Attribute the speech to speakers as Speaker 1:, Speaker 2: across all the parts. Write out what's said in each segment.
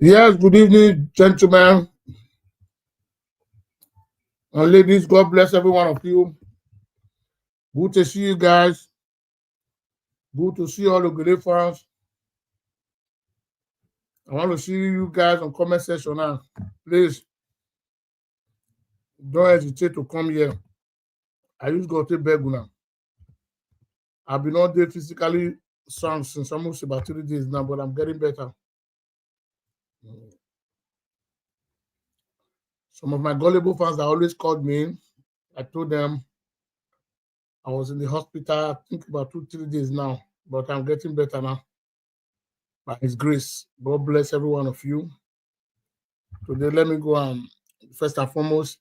Speaker 1: Yes, good evening, gentlemen and ladies. God bless every one of you. Good to see you guys. Good to see all the great fans. I want to see you guys on comment section now. Please don't hesitate to come here. I just got to beg now. I've been all day physically sound since almost about 3 days now, but I'm getting better. Some of my gullible fans that always called me, I told them I was in the hospital, I think about 2, 3 days now, but I'm getting better now. By His grace, God bless every one of you. Today, let me go and first and foremost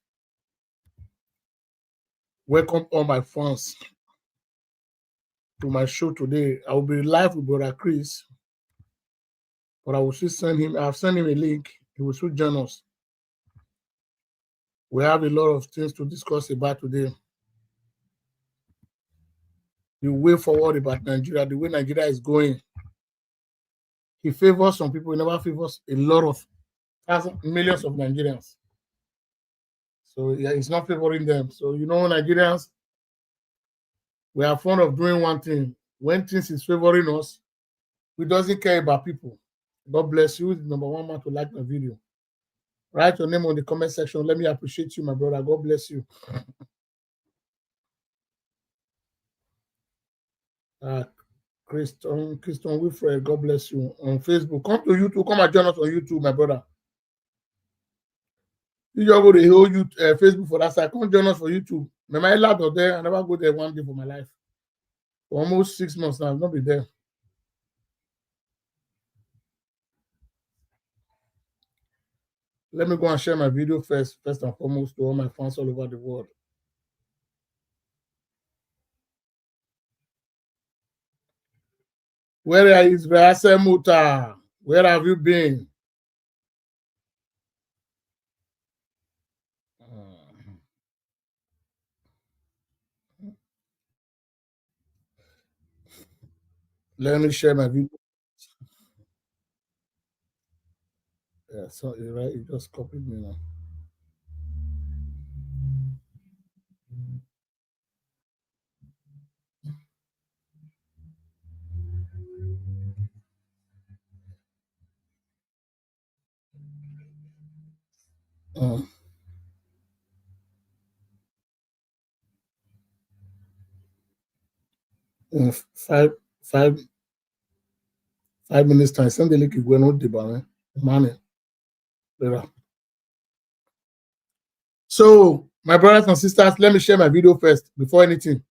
Speaker 1: welcome all my fans to my show today. I will be live with Brother Chris, but I will still send him. I've sent him a link. He will still join us. We have a lot of things to discuss about today. The way forward about Nigeria, the way Nigeria is going. He favors some people. He never favors a lot of millions of Nigerians. So yeah, he's not favoring them. So Nigerians, we are fond of doing one thing. When things is favoring us, we doesn't care about people. God bless you. The number one man to like my video. Write your name on the comment section. Let me appreciate you, my brother. God bless you. Christian Wilfred, God bless you. On Facebook, come to YouTube. Come and join us on YouTube, my brother. You just go to the whole YouTube, Facebook for that side. Come join us for YouTube. My laptop there. I never go there one day for my life. For almost 6 months now, I've not been there. Let me go and share my video first and foremost to all my fans all over the world. Where are Israel Semuta? Where have you been? Let me share my video. Yeah, so right, you just copied me now. Um, 5 5 minutes time. Send the link you go no deba man. So, my brothers and sisters, let me share my video first before anything.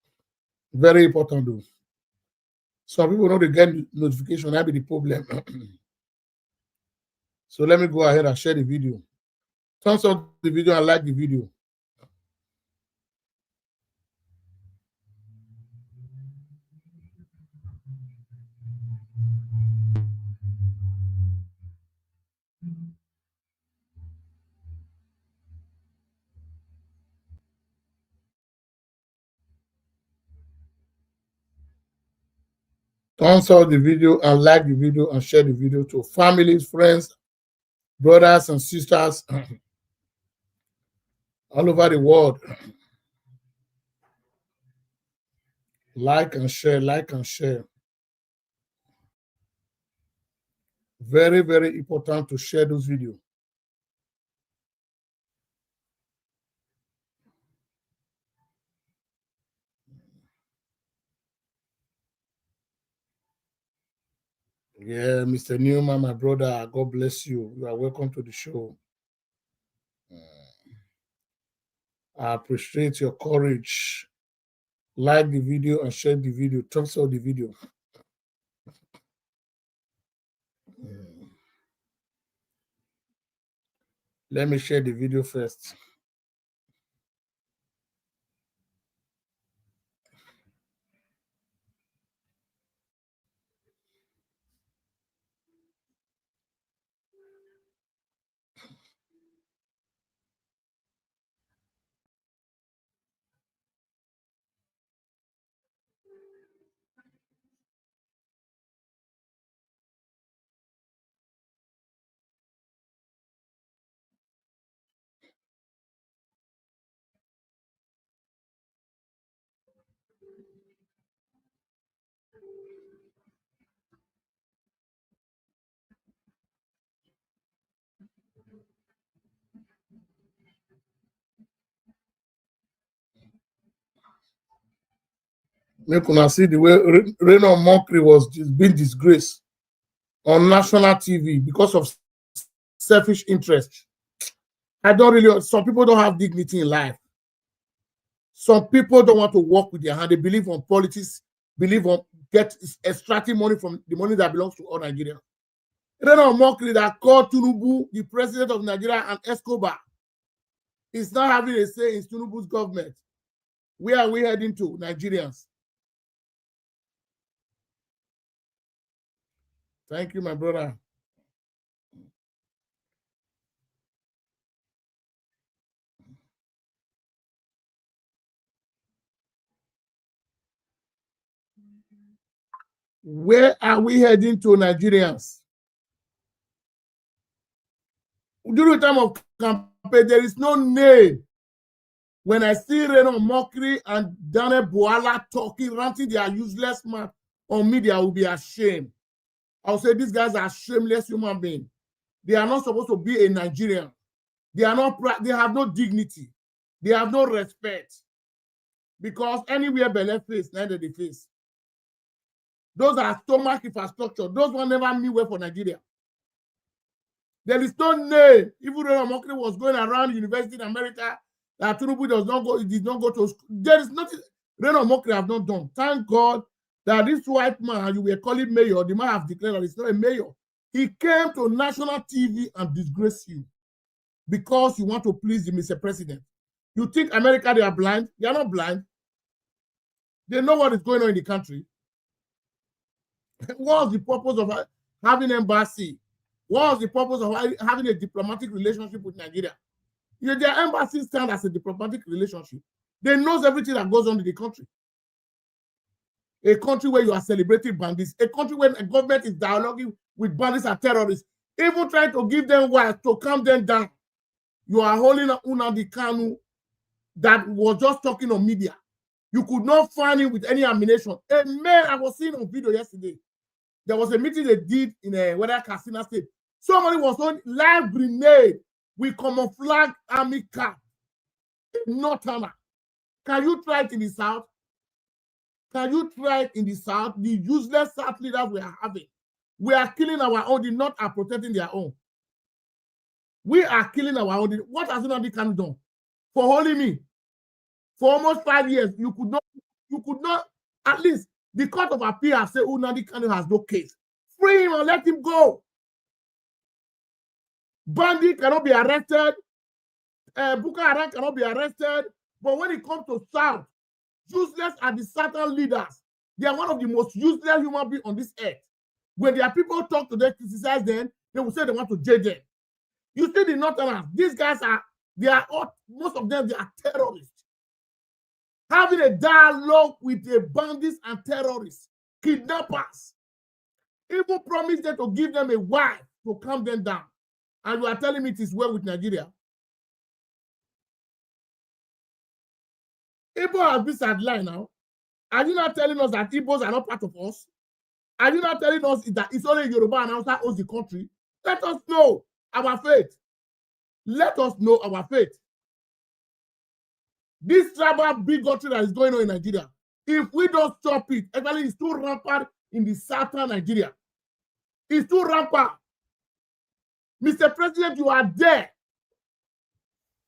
Speaker 1: Very important though. Some people know they get notification, that be the problem. So let me go ahead and share the video. Thumbs up the video and like the video. Thumbs up the video and like the video and share the video to families, friends, brothers and sisters all over the world. Like and share, like and share. Very, very important to share those videos. Yeah, Mr. Newman, my brother, God bless you. You are welcome to the show. I appreciate your courage. Like the video and share the video. Thumbs up the video. Let me share the video first. Make una see the way Reno Mockery was being disgraced on national TV because of selfish interest. I don't really, some people don't have dignity in life. Some people don't want to work with their hand. They believe on politics, believe on extracting money from the money that belongs to all Nigeria. Reno Mockery that called Tinubu, the president of Nigeria, and Escobar, is now having a say in Tinubu's government. Where are we heading to, Nigerians? Thank you, my brother. Where are we heading to, Nigerians? During the time of campaign, there is no name. When I see Reno Mockery and Daniel Boala talking, ranting their useless man on media, I will be ashamed. I'll say these guys are shameless human beings. They are not supposed to be a Nigerian. They are not. They have no dignity. They have no respect. Because anywhere Bele face, neither they face. Those are stomach infrastructure. Those one never mean well for Nigeria. There is no name. Even Reno Mockery was going around university in America, that Tinubu does not go, he did not go to school. There is nothing Reno Mockery have not done. Thank God that this white man, you were calling mayor, the man have declared that he's not a mayor. He came to national TV and disgraced you because you want to please the Mr. President. You think America, they are blind? They are not blind. They know what is going on in the country. What was the purpose of having an embassy? What was the purpose of having a diplomatic relationship with Nigeria? You know, their embassy stand as a diplomatic relationship. They know everything that goes on in the country. A country where you are celebrating bandits, a country where a government is dialoguing with bandits and terrorists, even trying to give them words to calm them down. You are holding Nnamdi Kanu that was just talking on media. You could not find him with any ammunition. A man I was seeing on video yesterday. There was a meeting they did in whether Katsina State. Somebody was on live grenade with camouflage army cap. Northerner. Can you try it in the South? Can you try it in the South? The useless South leaders we are having. We are killing our own. The North are protecting their own. We are killing our own. What has Nnamdi Kanu done? For holding me. For almost 5 years, you could not, at least the Court of Appeal has said Nnamdi Kanu has no case. Free him and let him go. Bandit cannot be arrested. Boko Haram cannot be arrested. But when it comes to South, useless are the Southern leaders. They are one of the most useless human beings on this earth. When their people talk to them, criticize them, they will say they want to jail them. You see the Northerners, these guys most of them, they are terrorists. Having a dialogue with the bandits and terrorists, kidnappers, even promise them to give them a wife to calm them down. And you are telling me it is well with Nigeria. Igbo has this headline now. Are you not telling us that Igbos are not part of us? Are you not telling us that it's only Yoruba and Hausa owns the country? Let us know our faith. Let us know our faith. This tribal bigotry that is going on in Nigeria, if we don't stop it, actually it's too rampant in the southern Nigeria. It's too rampant. Mr. President, you are there.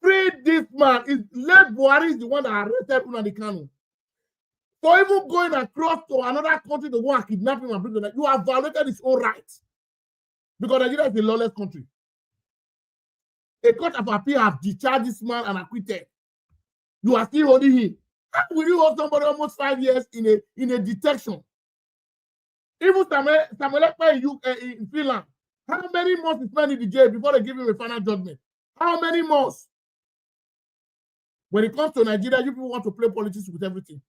Speaker 1: Free this man. Late Buhari is the one that arrested Nnamdi Kanu. For even going across to another country to go and kidnap him and bring him, you have violated his own rights. Because Nigeria is a lawless country. A court of appeal has discharged this man and acquitted. You are still holding him. How will you hold somebody almost 5 years in a detection? Even Samuel Ekpa in Finland, how many months he spent in the jail before they give him a final judgment? How many months? When it comes to Nigeria, you people want to play politics with everything.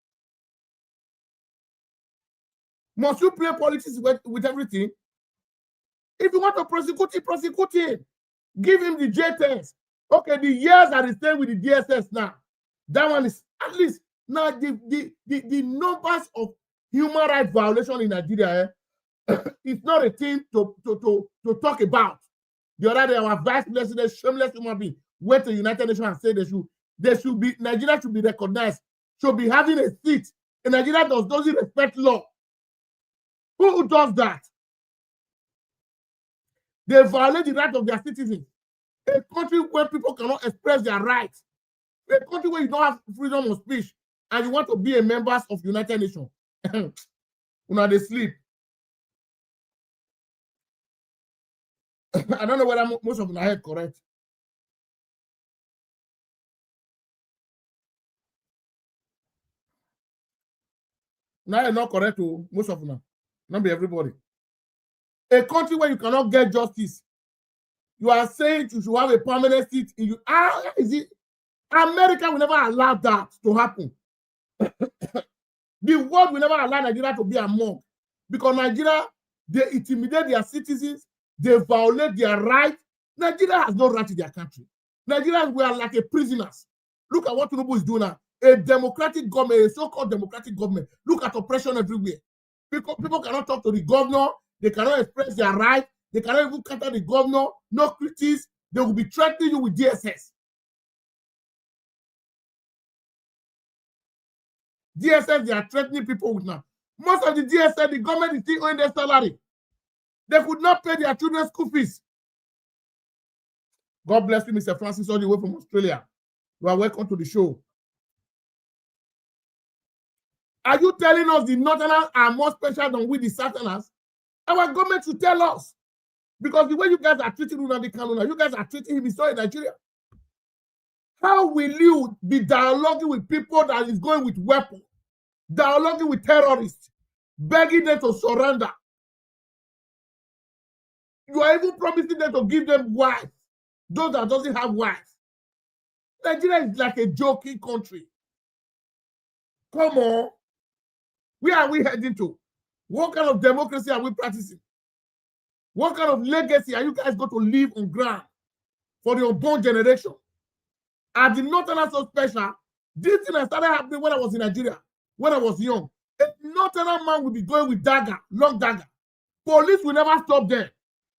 Speaker 1: Must you play politics with everything? If you want to prosecute him. Give him the J10s. Okay, the years that he's staying with the DSS now, that one is at least now the numbers of human rights violation in Nigeria. It's not a thing to talk about. The other day, our vice president, shameless human being, went to the United Nations and said Nigeria should be recognized, should be having a seat A Nigeria doesn't respect law. Who does that? They violate the right of their citizens. A country where people cannot express their rights. A country where you don't have freedom of speech and you want to be a member of the United Nations. When they sleep. I don't know whether most of them are correct. Now you're not correct to most of them. Not be everybody. A country where you cannot get justice. You are saying you should have a permanent seat in you. How is it? America will never allow that to happen. The world will never allow Nigeria to be among. Because Nigeria, they intimidate their citizens, they violate their rights. Nigeria has no right to their country. Nigerians were like a prisoners. Look at what Tinubu is doing now. A democratic government, a so-called democratic government. Look at oppression everywhere. People cannot talk to the governor. They cannot express their rights. They cannot even counter the governor. No critics. They will be threatening you with DSS. DSS, they are threatening people with now. Most of the DSS, the government is still owing their salary. They could not pay their children's school fees. God bless you, Mr. Francis, all the way from Australia. You are welcome to the show. Are you telling us the Northerners are more special than we, the Southerners? Our government should tell us. Because the way you guys are treating Nnamdi Kanu, you guys are treating him in Nigeria. How will you be dialoguing with people that is going with weapons, dialoguing with terrorists, begging them to surrender? You are even promising them to give them wives, those that doesn't have wives. Nigeria is like a joking country. Come on. Where are we heading to? What kind of democracy are we practicing? What kind of legacy are you guys going to leave on ground for the unborn generation? Are the Northerners so special? This thing started happening when I was in Nigeria, when I was young. A Northerner man will be going with dagger, long dagger. Police will never stop them.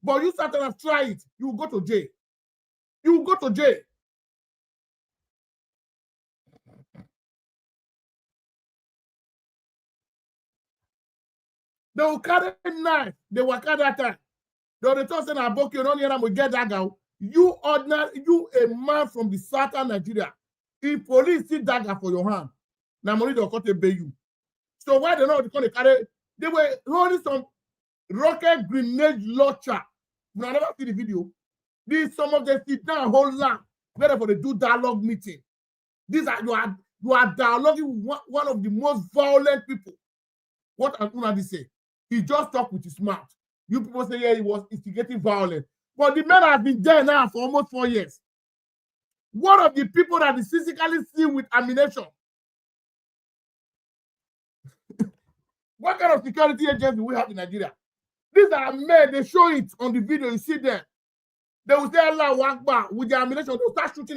Speaker 1: But you Southerners try it, you will go to jail. You will go to jail. They will carry a knife. They will carry that time. They will return saying, "Aboki, you don't hear them, we get dagger." You ordinary, you a man from the southern Nigeria. If police see dagger for your hand, now money they'll come to pay you. So why they not going to carry? They were holding some rocket grenade launcher. You never see the video. These some of them sit down whole land. Whether for the do dialogue meeting. These are you are dialoguing with one of the most violent people. What Nnamdi say? He just talked with his mouth. You people say, yeah, he was instigating violence. But the man has been there now for almost 4 years. One of the people that is physically seen with ammunition. What kind of security agents do we have in Nigeria? These are men, they show it on the video, you see them. They will say Allah Akbar with their ammunition, they will start shooting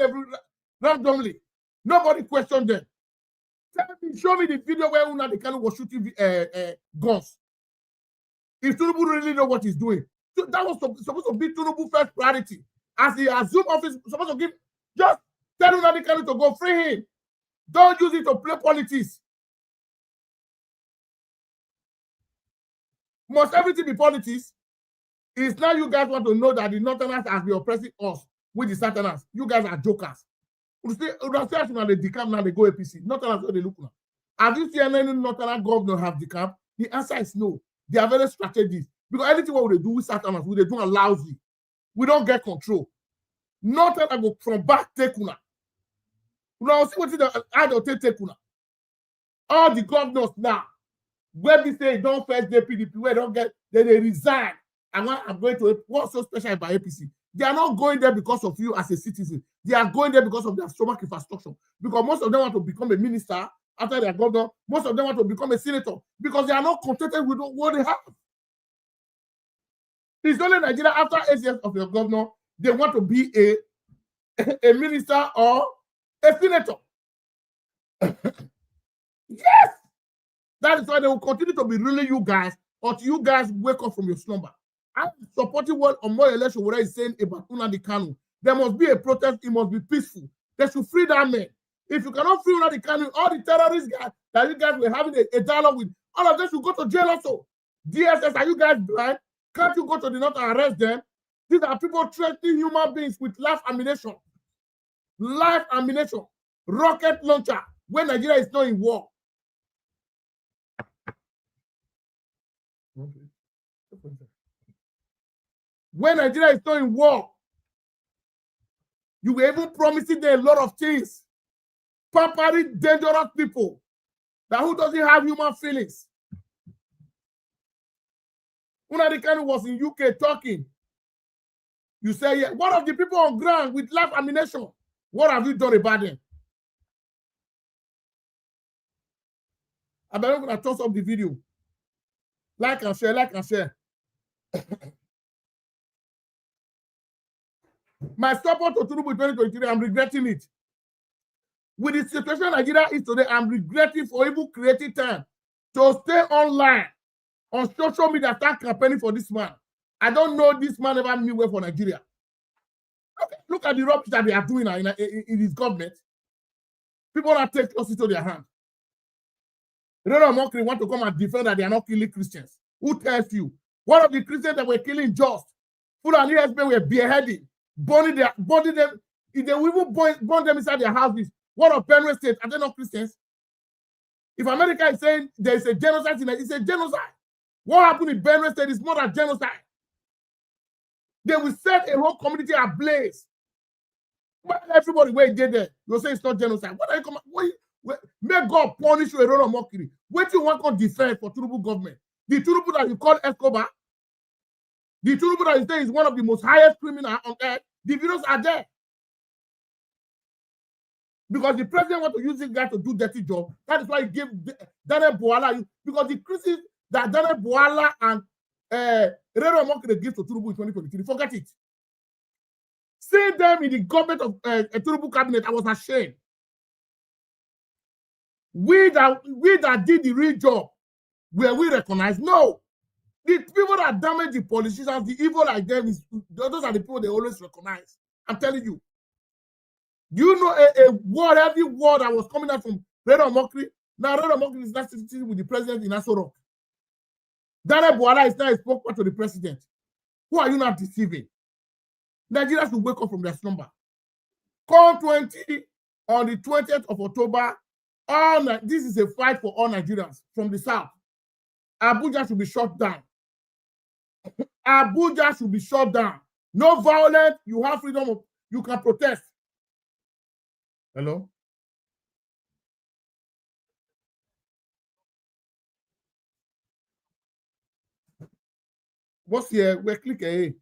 Speaker 1: randomly. Nobody questioned them. Show me the video where Nnamdi Kanu was shooting guns. If Tinubu really know what he's doing. So that was supposed to be Tinubu's first priority. As he assumed office, supposed to give, just tell Nnamdi Kanu to go, free him. Don't use it to play politics. Must everything be politics? It's now you guys want to know that the Northerners has been oppressing us with the Southerners. You guys are jokers. You see, now they decamp, now they go APC. Northerners, what they look now. Have you seen any Northern governor have decamp? The answer is no. They are very strategic. Because anything what they do with Southerners, we they do lousy. We don't get control. Northern go from back take una. Now see what the take una. All the governors now, where we say don't first the PDP, where don't get, then they resign. And I'm going to what's so special about APC? They are not going there because of you as a citizen. They are going there because of their stomach infrastructure. Because most of them want to become a minister after their governor. Most of them want to become a senator because they are not contented with what they have. It's only Nigeria after 8 years of your governor, they want to be a minister or a senator. Yes! That is why they will continue to be ruling you guys until you guys wake up from your slumber. I'm supporting what Omo election what is saying about Nnamdi Kanu. There must be a protest, it must be peaceful. They should free that man. If you cannot free Nnamdi Kanu, all the terrorist guys that you guys were having a dialogue with, all of them should go to jail also. DSS, are you guys blind? Can't you go to the north and arrest them? These are people threatening human beings with live ammunition. Live ammunition. Rocket launcher. When Nigeria is not in war. When Nigeria is not in war, you were even promising them a lot of things. Pampering dangerous people that who doesn't have human feelings. Nnamdi Kanu was in UK talking. You say, yeah, one of the people on ground with live ammunition. What have you done about them? I'm going to toss up the video. Like and share, like and share. My support to Tinubu in 2023, I'm regretting it. With the situation Nigeria is today, I'm regretting for even creating time to stay online on social media, start campaigning for this man. I don't know this man ever mean well for Nigeria. Look at the rubbish that they are doing in his government. People are taking justice to their hand. Reno Mokri want to come and defend that they are not killing Christians. Who tells you? One of the Christians that were killing just, Fulani husband were beheading, burning them. If they will even burn them inside their houses. What of Benue State? Are they not Christians? If America is saying there is a genocide, it's a genocide. What happened in Benue State is more than genocide. They will set a whole community ablaze. But everybody where they there, you say it's not genocide. What are you coming? May God punish you a role of mockery. What you want to defend for Tinubu government? The Tinubu that you call Escobar, the Tinubu that you say is one of the most highest criminals on earth, the videos are there. Because the president wants to use this guy to do dirty job. That is why he gave Daniel Bwala, because the criticism that Daniel Bwala and Reno Mokri gave to Tinubu in 2023, forget it. See them in the government of Tinubu cabinet, I was ashamed. We that did the real job, were we recognized? No. The people that damage the politicians, the evil like them, those are the people they always recognize. I'm telling you. Do you know a word, every word that was coming out from Reno Mokri? Now Reno Mokri is not sitting with the president in Aso Rock. Daniel Bwala is now a spokesman to the president. Who are you not deceiving? Nigeria should wake up from their slumber. Call 20 on the 20th of October. This is a fight for all Nigerians from the south. Abuja should be shut down. Abuja should be shut down. No violence. You have freedom of, you can protest. Hello? What's here? We're clicking.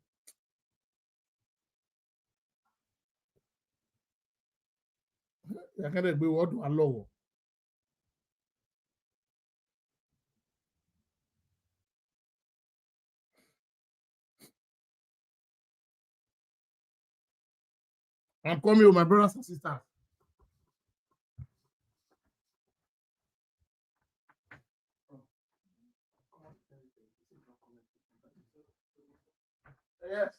Speaker 1: I can't be what to allow. I'm coming with my brothers and sisters. Yes.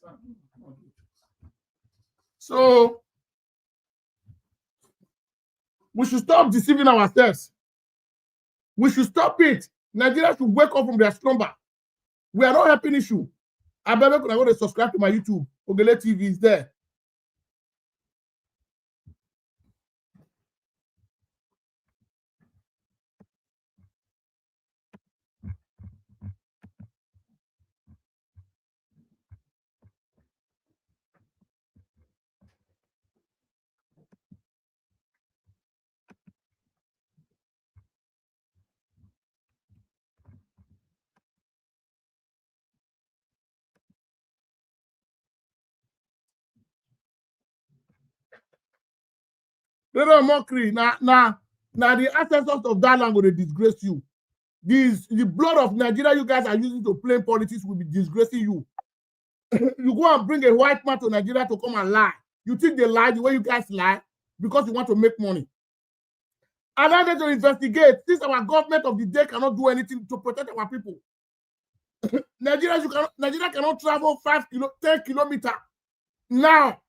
Speaker 1: So we should stop deceiving ourselves. We should stop it. Nigeria should wake up from their slumber. We are not helping issue. I better go to subscribe to my YouTube. Ogele TV is there. Reno Mokri, now the ancestors of that land will disgrace you. The blood of Nigeria you guys are using to play politics will be disgracing you. You go and bring a white man to Nigeria to come and lie. You think they lie the way you guys lie because you want to make money. Allow them to investigate. Since our government of the day cannot do anything to protect our people. Nigeria cannot travel 10 kilometers. Now,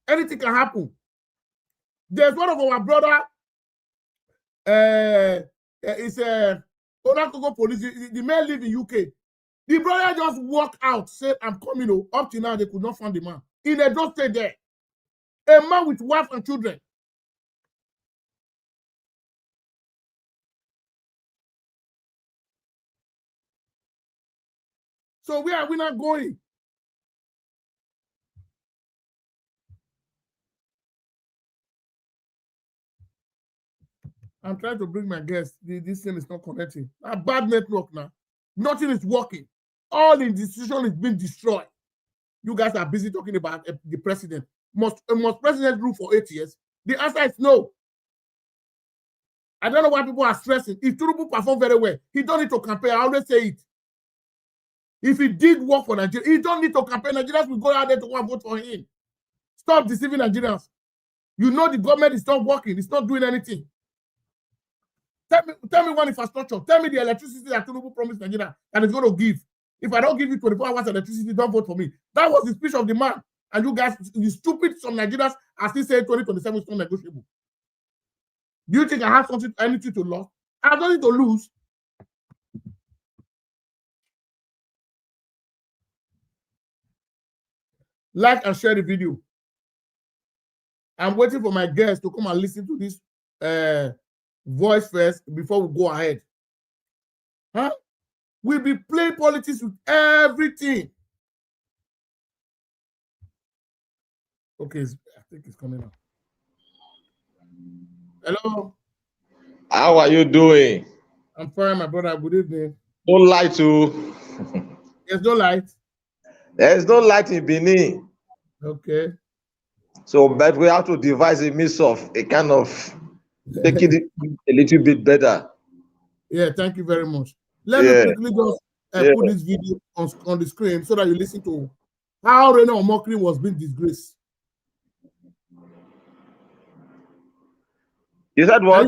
Speaker 1: anything can happen. There's one of our brother, it's Onakogo police. The man live in UK. The brother just walked out, said, I'm coming. Oh, up to now, they could not find the man. He just stayed there. A man with wife and children. So where are we not going? I'm trying to bring my guests. This thing is not connecting. A bad network now. Nothing is working. All the institution is being destroyed. You guys are busy talking about the president. Must president rule for 8 years? The answer is no. I don't know why people are stressing. If Tinubu perform very well, he don't need to campaign. I always say it. If he did work for Nigeria, he don't need to campaign. Nigerians will go out there to go and vote for him. Stop deceiving Nigerians. You know the government is not working. It's not doing anything. Tell me one infrastructure. Tell me the electricity that Tinubu promised Nigeria and is going to give. If I don't give you 24 hours electricity, don't vote for me. That was the speech of the man. And you guys, you stupid, some Nigerians are still saying 2027 is not negotiable. Do you think I have anything to lose? I have nothing to lose. Like and share the video. I'm waiting for my guests to come and listen to this voice first before we go ahead. Huh? We'll be playing politics with everything. Okay, I think it's coming up. Hello.
Speaker 2: How are you doing?
Speaker 1: I'm fine, my brother. Good evening.
Speaker 2: Don't lie to.
Speaker 1: There's no light.
Speaker 2: There's no light in Benin.
Speaker 1: Okay.
Speaker 2: So, but we have to devise a means of a kind of making it a little bit better.
Speaker 1: Yeah, thank you very much. Let me quickly just put this video on the screen so that you listen to how Rena Omokri was being disgraced.
Speaker 2: You said what?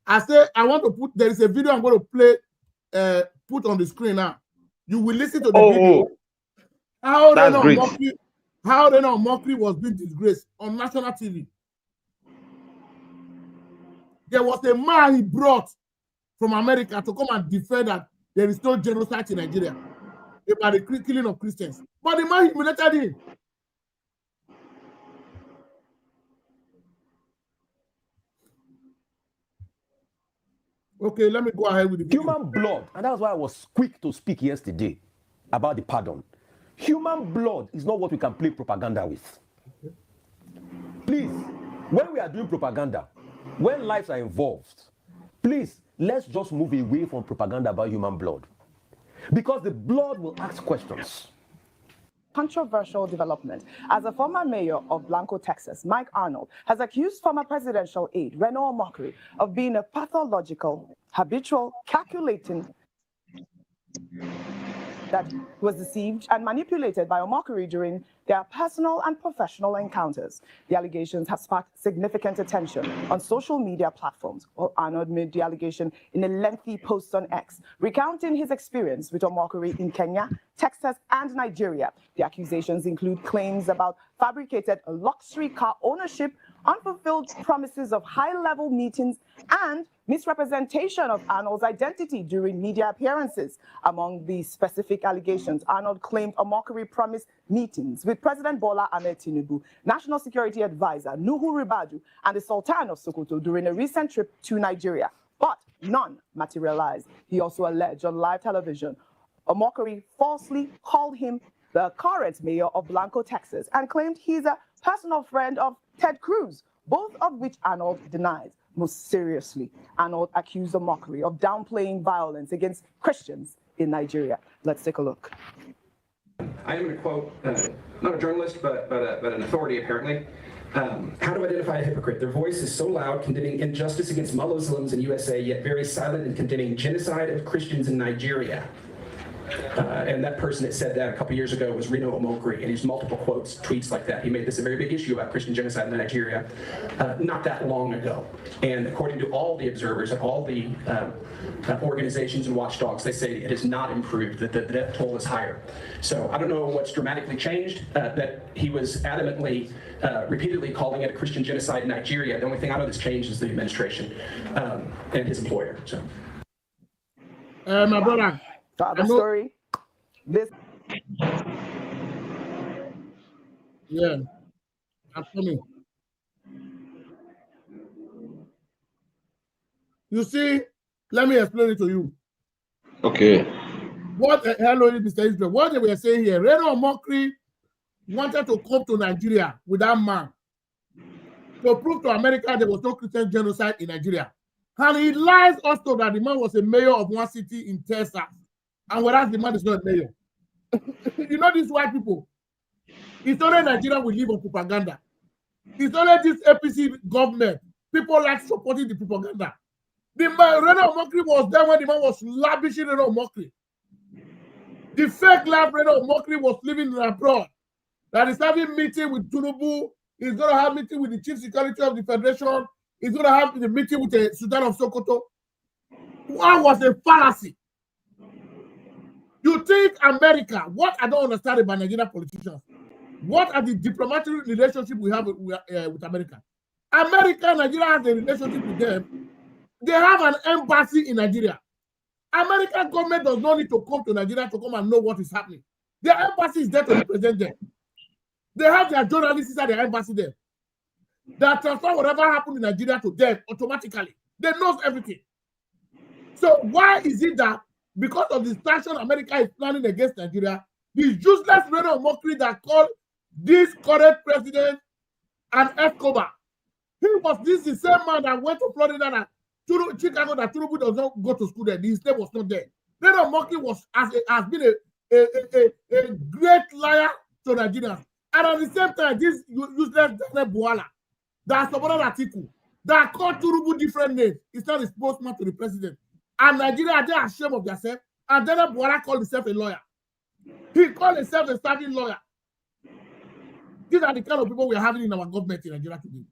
Speaker 1: I said I want to put. There is a video I'm going to play. Put on the screen now. You will listen to the video. How Rena Omokri was being disgraced on national TV. There was a man he brought from America to come and defend that there is no genocide in Nigeria about the killing of Christians. But the man humiliated him. Okay, let me go ahead with the video.
Speaker 3: Human blood, and that's why I was quick to speak yesterday about the pardon. Human blood is not what we can play propaganda with. Okay. Please, when we are doing propaganda, when lives are involved, please, let's just move away from propaganda about human blood. Because the blood will ask questions.
Speaker 4: Controversial development. As a former mayor of Blanco, Texas, Mike Arnold has accused former presidential aide Rena Omokri of being a pathological, habitual, calculating that was deceived and manipulated by Omokri during their personal and professional encounters. The allegations have sparked significant attention on social media platforms. Well, Arnold made the allegation in a lengthy post on X, recounting his experience with Omokri in Kenya, Texas, and Nigeria. The accusations include claims about fabricated luxury car ownership, unfulfilled promises of high-level meetings, and misrepresentation of Arnold's identity during media appearances. Among the specific allegations, Arnold claimed Omokri promised meetings with President Bola Ahmed Tinubu, National Security Advisor Nuhu Ribadu, and the Sultan of Sokoto during a recent trip to Nigeria, but none materialized. He also alleged on live television Omokri falsely called him the current mayor of Blanco, Texas, and claimed he's a personal friend of Ted Cruz, both of which Arnold denies. Most seriously, Arnold accused Omokri of downplaying violence against Christians in Nigeria. Let's take a look.
Speaker 5: I am going to quote, not a journalist, but an authority apparently. How to identify a hypocrite? Their voice is so loud, condemning injustice against Muslims in USA, yet very silent in condemning genocide of Christians in Nigeria. And that person that said that a couple years ago was Reno Omokri, and he's multiple quotes, tweets like that. He made this a very big issue about Christian genocide in Nigeria not that long ago. And according to all the observers and all the organizations and watchdogs, they say it has not improved, that the death toll is higher. So I don't know what's dramatically changed, that he was adamantly, repeatedly calling it a Christian genocide in Nigeria. The only thing I know that's changed is the administration and his employer. So,
Speaker 1: my brother,
Speaker 4: The story. This.
Speaker 1: Yeah, I'm coming. You see, let me explain it to you.
Speaker 2: Okay.
Speaker 1: What hello, Mr. Israel? What they were saying here, Reno Omokri wanted to come to Nigeria with that man to prove to America there was no Christian genocide in Nigeria. And he lies also that the man was a mayor of one city in Texas. And whereas the man is not a mayor. You know these white people. It's only Nigeria will live on propaganda. It's only this APC government. People like supporting the propaganda. The man, Reno Omokri was there when the man was lavishing Reno Omokri. The fake life Reno Omokri was living abroad. That is having meeting with Tinubu. He's going to have meeting with the chief security of the federation. He's going to have the meeting with the Sultan of Sokoto. What was a fallacy? You think America, what I don't understand about Nigerian politicians, what are the diplomatic relationship we have with America? America and Nigeria has a relationship with them. They have an embassy in Nigeria. American government does not need to come to Nigeria to come and know what is happening. Their embassy is there to represent them. They have their journalists at their embassy there. They transfer whatever happened in Nigeria to them automatically. They know everything. So why is it that because of the sanction America is planning against Nigeria, the useless Reno Omokri that called this current president an Escobar? This is the same man that went to Florida and Chicago that Tinubu does not go to school there. His name was not there. Reno Omokri has been a great liar to Nigerians. And at the same time, this useless Daniel Buala that supported Atiku that called Tinubu different names. It's not a spokesman to the president. And Nigeria, they are ashamed of themselves. And Daniel Buala called himself a lawyer. He called himself a starting lawyer. These are the kind of people we are having in our government in Nigeria today.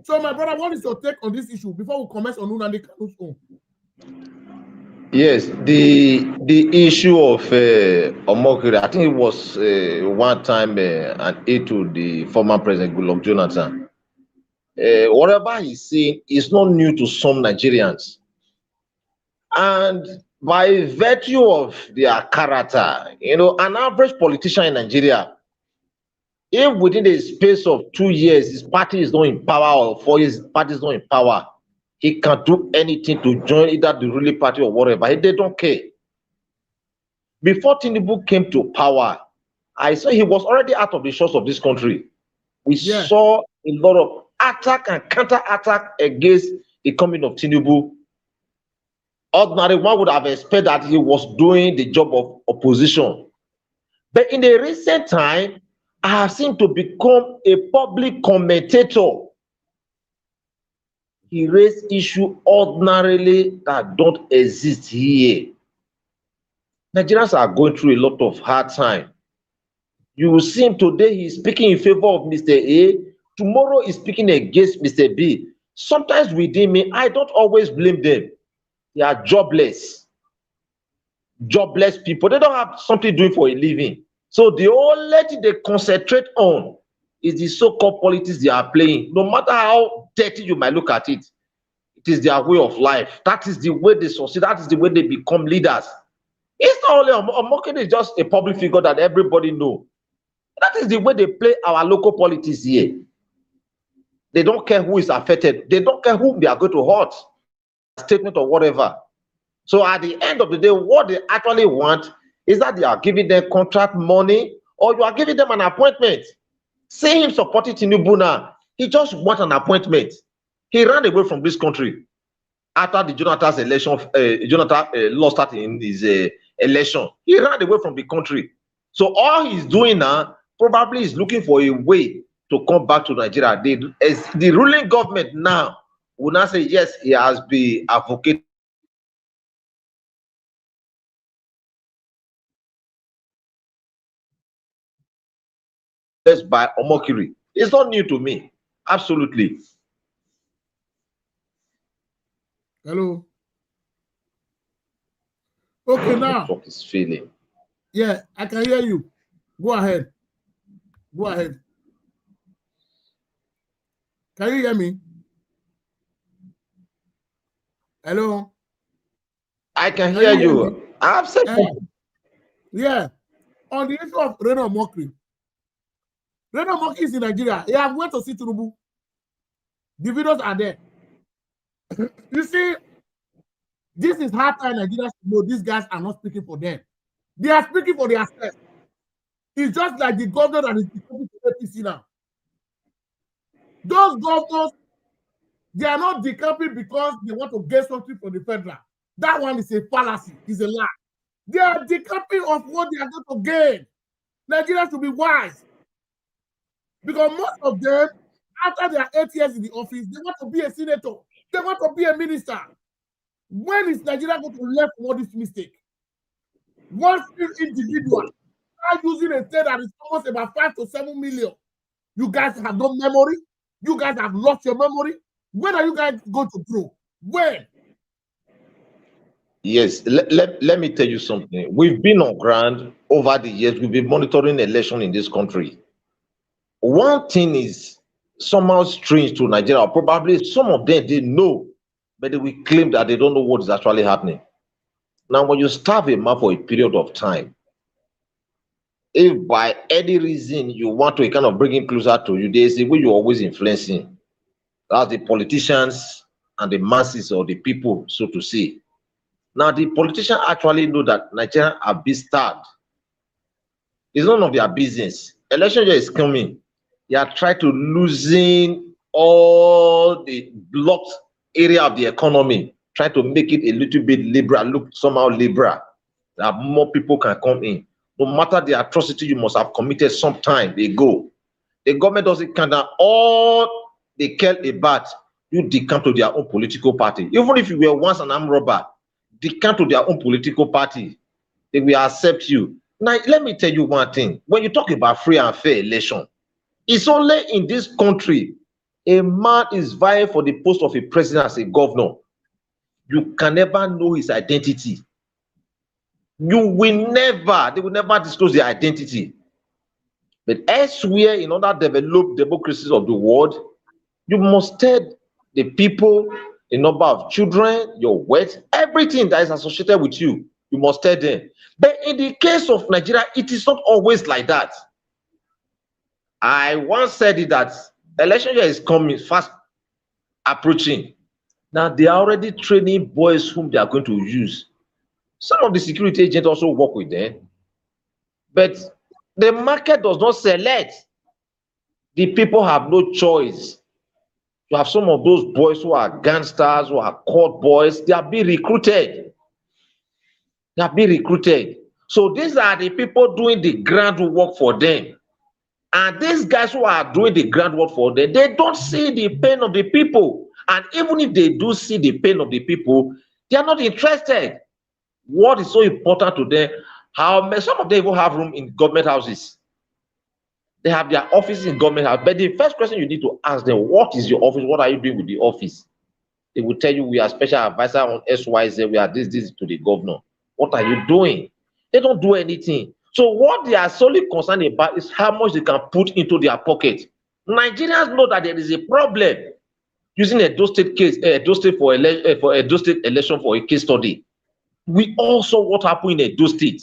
Speaker 1: So, my brother, what is your take on this issue before we comment on Nnamdi Kanu's own?
Speaker 2: Yes, the issue of Omokri, I think it was one time an aide to the former president Goodluck Jonathan. Whatever he's saying is not new to some Nigerians. And by virtue of their character, you know, an average politician in Nigeria, if within the space of 2 years his party is not in power or 4 years his party is not in power, he can do anything to join either the ruling party or whatever. They don't care. Before Tinubu came to power, I saw he was already out of the shores of this country. We saw a lot of attack and counter-attack against the coming of Tinubu. Ordinary one would have expected that he was doing the job of opposition. But in the recent time, I have seen to become a public commentator. He raised issues ordinarily that don't exist here. Nigerians are going through a lot of hard time. You will see him today, he's speaking in favor of Mr. A. Tomorrow he's speaking against Mr. B. Sometimes within me, I don't always blame them. They are jobless. Jobless people. They don't have something doing for a living. So the only thing they concentrate on is the so-called politics they are playing. No matter how dirty you might look at it, it is their way of life. That is the way they succeed. That is the way they become leaders. It's not only Omokri is just a public figure that everybody knows. That is the way they play our local politics here. They don't care who is affected. They don't care whom they are going to hurt. Statement or whatever. So at the end of the day, what they actually want is that they are giving them contract money or you are giving them an appointment. See him supporting Tinubu now. He just wants an appointment. He ran away from this country after the Jonathan's election. Jonathan lost that in his election. He ran away from the country. So all he's doing now probably is looking for a way to come back to Nigeria. The ruling government now will not say yes, he has been advocated confessed by Omokri. It's not new to me. Absolutely.
Speaker 1: Hello. Okay, now.
Speaker 2: Network is failing.
Speaker 1: Yeah, I can hear you. Go ahead. Go ahead. Can you hear me? Hello.
Speaker 2: I can hear
Speaker 1: you hear
Speaker 2: you. I've said
Speaker 1: yeah. On the issue of Reno Omokri is in Nigeria. He have went to see Tinubu. The videos are there. You see, this is hard time Nigerians know these guys are not speaking for them. They are speaking for themselves. It's just like the governor that is speaking to APC now. Those governors, they are not decamping because they want to get something from the federal. That one is a fallacy, is a lie. They are decamping of what they are going to gain. Nigerians should be wise. Because most of them, after their 8 years in the office, they want to be a senator. They want to be a minister. When is Nigeria going to learn from all this mistake? One individual are using a state that is almost about 5 to 7 million. You guys have no memory. You guys have lost your memory. When are you guys going to grow? When?
Speaker 2: Yes, let me tell you something. We've been on ground over the years. We've been monitoring election in this country. One thing is somehow strange to Nigeria. Probably some of them they know, but they will claim that they don't know what is actually happening. Now, when you starve a man for a period of time, if by any reason you want to kind of bring him closer to you, there's a way you're always influencing. That's the politicians and the masses or the people, so to say. Now, the politicians actually know that Nigerians are being starved. It's none of their business. Election year is coming. They are trying to loosen all the blocked area of the economy, trying to make it a little bit liberal, look somehow liberal, that more people can come in. No matter the atrocity you must have committed some time ago, the government doesn't count down all they care about. You decamp to their own political party. Even if you were once an armed robber, decamp to their own political party. They will accept you. Now, let me tell you one thing. When you talk about free and fair election, it's only in this country a man is vying for the post of a president as a governor. You can never know his identity. They will never disclose their identity. But elsewhere, in other developed democracies of the world, you must tell the people the number of children, your wealth, everything that is associated with you. You must tell them. But in the case of Nigeria, it is not always like that. I once said it that election year is coming, fast approaching. Now they are already training boys whom they are going to use. Some of the security agents also work with them. But the market does not select. The people have no choice. You have some of those boys who are gangsters, who are court boys, they are being recruited. They are being recruited. So these are the people doing the groundwork for them. And these guys who are doing the groundwork for them, they don't see the pain of the people. And even if they do see the pain of the people, they are not interested. What is so important to them? Some of them even have room in government houses. They have their offices in government house. But the first question you need to ask them, what is your office? What are you doing with the office? They will tell you, we are special advisor on SYZ. We are this to the governor. What are you doing? They don't do anything. So what they are solely concerned about is how much they can put into their pocket. Nigerians know that there is a problem using a Edo State case, Edo State for Edo State election for a case study. We all saw what happened in Edo State.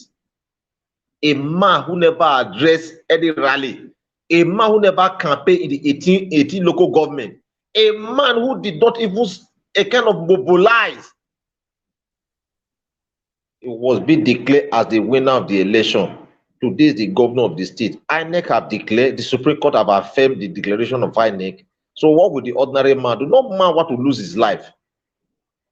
Speaker 2: A man who never addressed any rally, a man who never campaigned in the 18 local government, a man who did not even kind of mobilize. He was being declared as the winner of the election. Today is the governor of the state. INEC have declared, the Supreme Court have affirmed the declaration of INEC. So what would the ordinary man do? No man want to lose his life.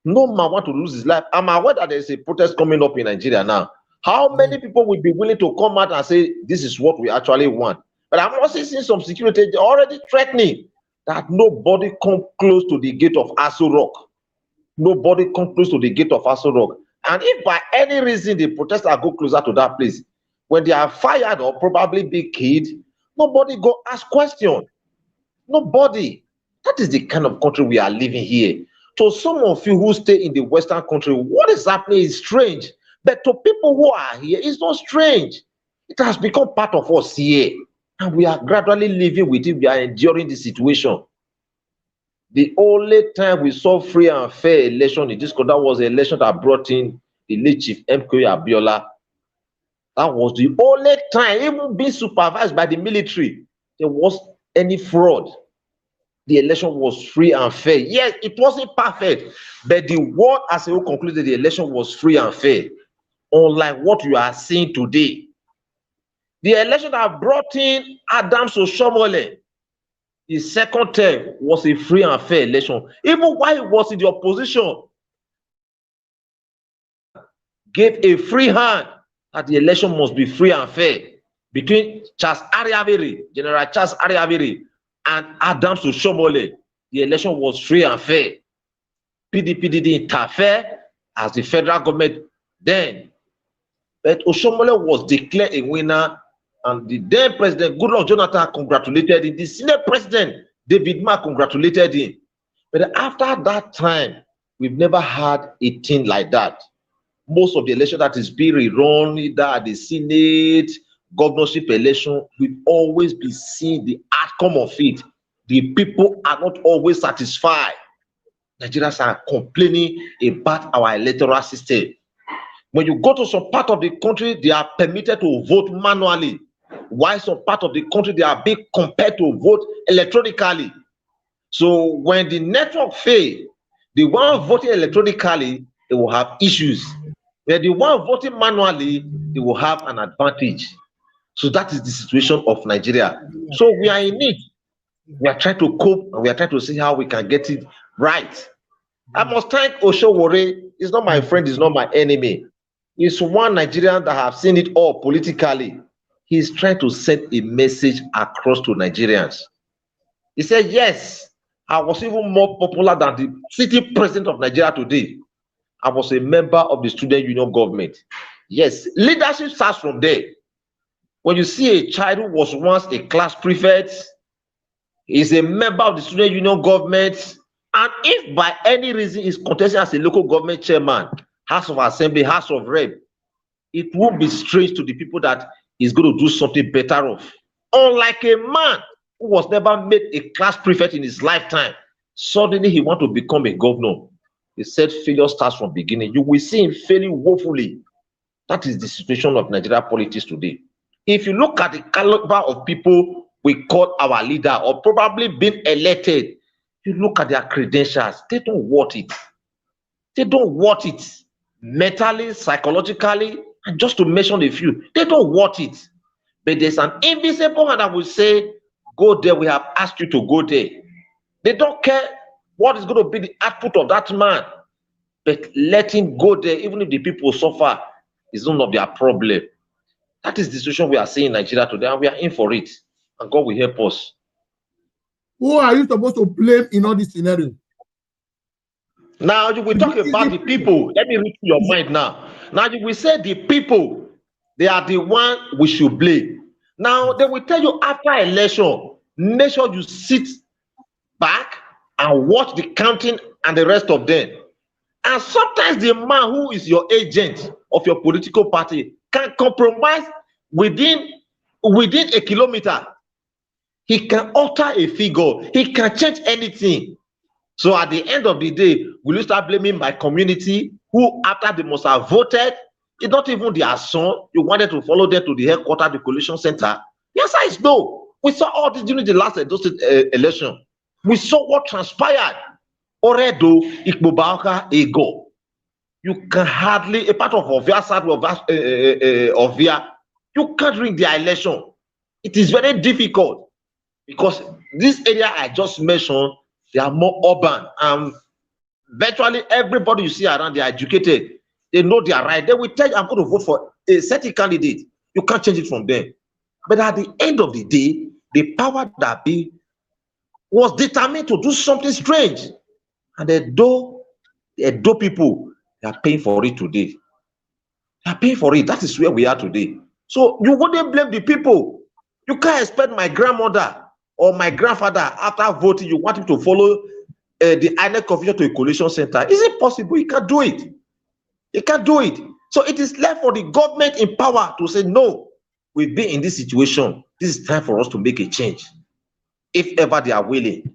Speaker 2: No man want to lose his life. I'm aware that there's a protest coming up in Nigeria now. How many people will be willing to come out and say, this is what we actually want? But I'm also seeing some security already threatening that nobody come close to the gate of Aso Rock. Nobody come close to the gate of Aso Rock. And if by any reason the protesters go closer to that place, when they are fired or probably be killed, Nobody go ask question. Nobody. That is the kind of country we are living here. To some of you who stay in the Western country, what is happening is strange. But to people who are here, it's not strange. It has become part of us here. And we are gradually living with it. We are enduring the situation. The only time we saw free and fair election in this country, that was the election that brought in the late Chief MK Abiola. That was the only time, even being supervised by the military, there was any fraud. The election was free and fair. Yes, it wasn't perfect, but the world as a whole concluded the election was free and fair, unlike what you are seeing today. The election that brought in Adams Oshomole, the second term, was a free and fair election. Even while he was in the opposition, gave a free hand that the election must be free and fair between Charles Ariaviri, General Charles Ariaviri, and Adams Oshomole. The election was free and fair. PDP didn't interfere as the federal government then. But Oshomole was declared a winner, and the then President Goodluck Jonathan congratulated him. The senior president, David Mark, congratulated him. But after that time, we've never had a thing like that. Most of the election that is being rerun, either at the Senate, governorship election, we've always been seeing the outcome of it. The people are not always satisfied. Nigerians are complaining about our electoral system. When you go to some part of the country, they are permitted to vote manually, while some part of the country, they are being compelled to vote electronically. So when the network fails, the one voting electronically, they will have issues. When the one voting manually, they will have an advantage. So that is the situation of Nigeria. So we are in it. We are trying to cope, and we are trying to see how we can get it right. I must thank Oshowore. He's not my friend, he's not my enemy. He's one Nigerian that have seen it all politically. He's trying to send a message across to Nigerians. He said, yes, I was even more popular than the city president of Nigeria today. I was a member of the student union government. Yes, leadership starts from there. When you see a child who was once a class prefect, is a member of the student union government, and if by any reason is contesting as a local government chairman, House of Assembly, House of Rep, it won't be strange to the people that he's going to do something better off. Unlike a man who was never made a class prefect in his lifetime, suddenly he wants to become a governor. He said failure starts from beginning. You will see him failing woefully. That is the situation of Nigeria politics today. If you look at the caliber of people we call our leader or probably been elected, you look at their credentials, they don't want it. They don't want it mentally, psychologically, and just to mention a few, they don't want it. But there's an invisible hand that will say, go there, we have asked you to go there. They don't care what is going to be the output of that man, but let him go there, even if the people suffer, is none of their problem. That is the situation we are seeing in Nigeria today, and we are in for it. And God will help us.
Speaker 1: Who are you supposed to blame in all this scenario?
Speaker 2: Now you will talk about the people. Let me read your mind now. Now you will say the people, they are the one we should blame. Now they will tell you after election, make sure you sit back and watch the counting and the rest of them. And sometimes the man who is your agent of your political party can compromise within a kilometer. He can alter a figure. He can change anything. So at the end of the day, will you start blaming my community who, after they must have voted, it's not even their son, you wanted to follow them to the headquarters, the coalition center? The answer is no. We saw all this during the last election. We saw what transpired. Oredo, Ikbobauka, Ego. You can hardly, a part of Ovia side of Ovia, you can't ring their election. It is very difficult because this area I just mentioned, they are more urban. Virtually everybody you see around, they are educated. They know they are right. They will tell you, I'm going to vote for a certain candidate. You can't change it from them. But at the end of the day, the power that be was determined to do something strange. And the Edo people, they are paying for it today. They are paying for it. That is where we are today. So you wouldn't blame the people. You can't expect my grandmother or my grandfather, after voting, you want him to follow the INEC official to a collation center. Is it possible? You can't do it. You can't do it. So it is left for the government in power to say, no, we've been in this situation. This is time for us to make a change. If ever they are willing.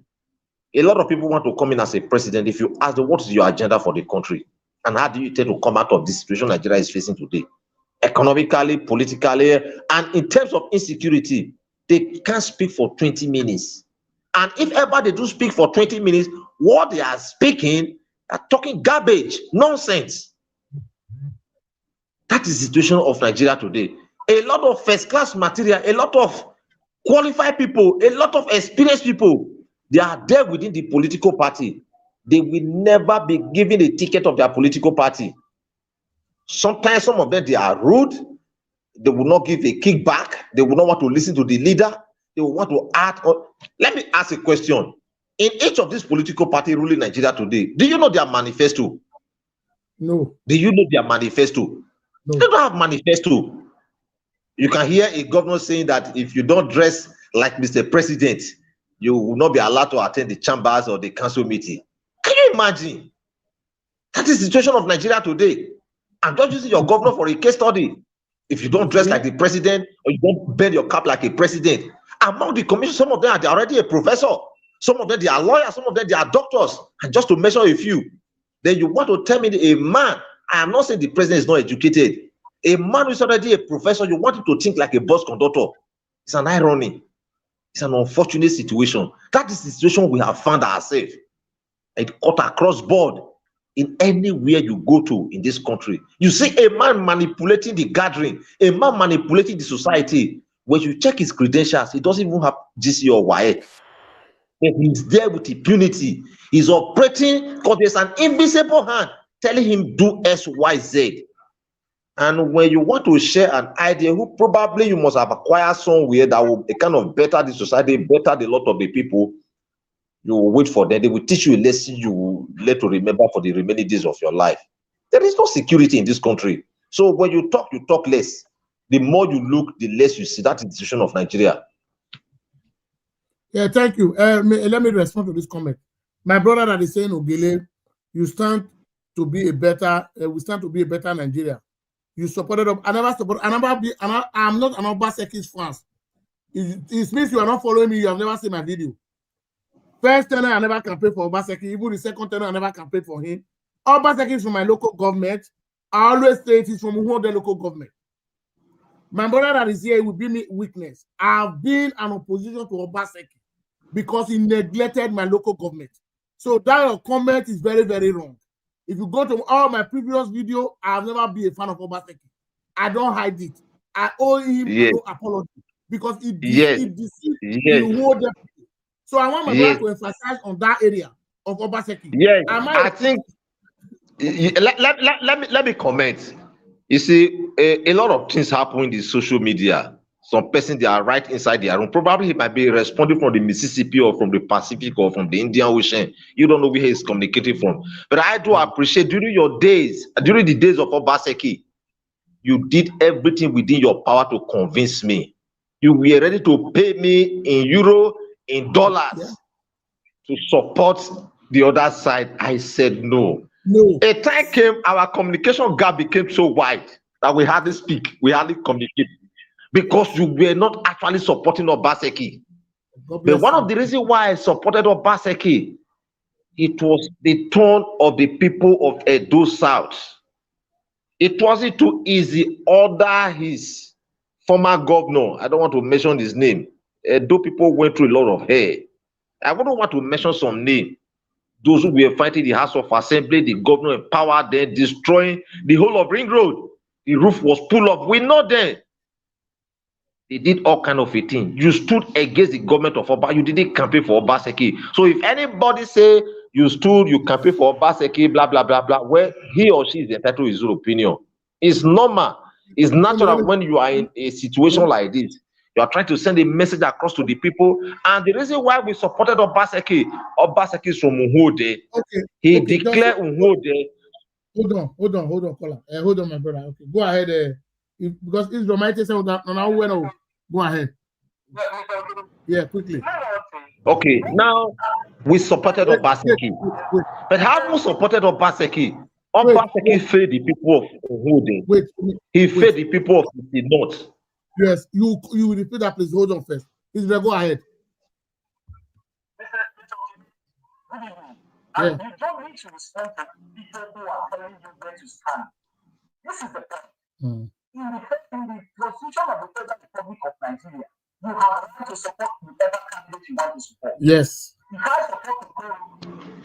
Speaker 2: A lot of people want to come in as a president. If you ask them, what is your agenda for the country? And how do you intend to come out of this situation Nigeria is facing today? Economically, politically, and in terms of insecurity, they can't speak for 20 minutes. And if ever they do speak for 20 minutes, what they are speaking are talking garbage, nonsense. That is the situation of Nigeria today. A lot of first-class material, a lot of qualified people, a lot of experienced people, they are there within the political party. They will never be given a ticket of their political party. Sometimes some of them, they are rude. They will not give a kickback. They will not want to listen to the leader. They will want to act on. Let me ask a question. In each of these political parties ruling Nigeria today, do you know their manifesto?
Speaker 1: No.
Speaker 2: Do you know their manifesto?
Speaker 1: No.
Speaker 2: They don't have manifesto. You can hear a governor saying that if you don't dress like Mr. President, you will not be allowed to attend the chambers or the council meeting. Can you imagine? That is the situation of Nigeria today. I'm just using your governor for a case study. If you don't dress like the president or you don't bend your cap like a president, among the commission, some of them are already a professor. Some of them, they are lawyers. Some of them, they are doctors. And just to measure a few, then you want to tell me a man, I am not saying the president is not educated. A man who is already a professor, you want him to think like a bus conductor. It's an irony. It's an unfortunate situation. That is the situation we have found ourselves. It cut across board in anywhere you go to in this country. You see a man manipulating the gathering, a man manipulating the society. When you check his credentials, he doesn't even have GC or YA. He's there with impunity. He's operating because there's an invisible hand telling him do X, Y, Z. And when you want to share an idea, who probably you must have acquired somewhere that will kind of better the society, better the lot of the people, you will wait for them. They will teach you a lesson you will let to remember for the remaining days of your life. There is no security in this country. So when you talk less. The more you look, the less you see. That's the situation of Nigeria.
Speaker 1: Yeah, thank you. Let me respond to this comment. My brother that is saying, Ogele, you stand to be a better, we stand to be a better Nigeria. You supported up. I never support. I'm not an Obaseki's fan. It means you are not following me. You have never seen my video. First tenor, I never campaigned for Obaseki. Even the second tenor, I never campaigned for him. Obaseki is from my local government. I always say it is from the local government. My brother that is here will be me weakness. I've been an opposition to Obaseki because he neglected my local government. So that comment is very, very wrong. If you go to all my previous video, I've never been a fan of Obaseki. I don't hide it. I owe him no apology because he deceived the whole deputy. So I want my brother to emphasize on that area of Obaseki.
Speaker 2: Yes, I think let me comment. You see, a lot of things happen in the social media. Some person, they are right inside their room. Probably he might be responding from the Mississippi or from the Pacific or from the Indian Ocean. You don't know where he's communicating from. But I do appreciate during the days of Obaseki, you did everything within your power to convince me. You were ready to pay me in euro, in dollars, to support the other side. I said no. A time came, our communication gap became so wide that we hardly speak, we hardly communicate, because you were not actually supporting Obaseki. But one of the reasons why I supported Obaseki, it was the tone of the people of Edo South. It wasn't too easy order his former governor. I don't want to mention his name. Edo people went through a lot of hell. I wouldn't want to mention some name. Those who were fighting the House of Assembly, the governor empowered them, destroying the whole of Ring Road. The roof was pulled up. We know them. They did all kind of a thing. You stood against the government of Oba. You didn't campaign for Obaseki. So if anybody say you campaign for Obaseki, blah, blah, blah, blah, well, he or she is entitled to his own opinion. It's normal. It's natural when you are in a situation like this. You are trying to send a message across to the people. And the reason why we supported Obaseki is from Unhode. Okay. He declared Unhode.
Speaker 1: Hold on, caller. Hold on, my brother. Okay, go ahead. Because Israel might say, go ahead. Yeah, quickly.
Speaker 2: Okay, now we supported Obaseki. But having supported Obaseki, Obaseki failed the people of Ohude. He failed the people of the North.
Speaker 1: Yes, you repeat that, please. Hold on first. Please go ahead.
Speaker 6: And you don't need to respond to people who are telling you where to stand. This is the point. In the constitution of the Federal Republic of Nigeria, you have a right to support whoever candidate you want to support.
Speaker 1: Yes.
Speaker 6: You can't support the government.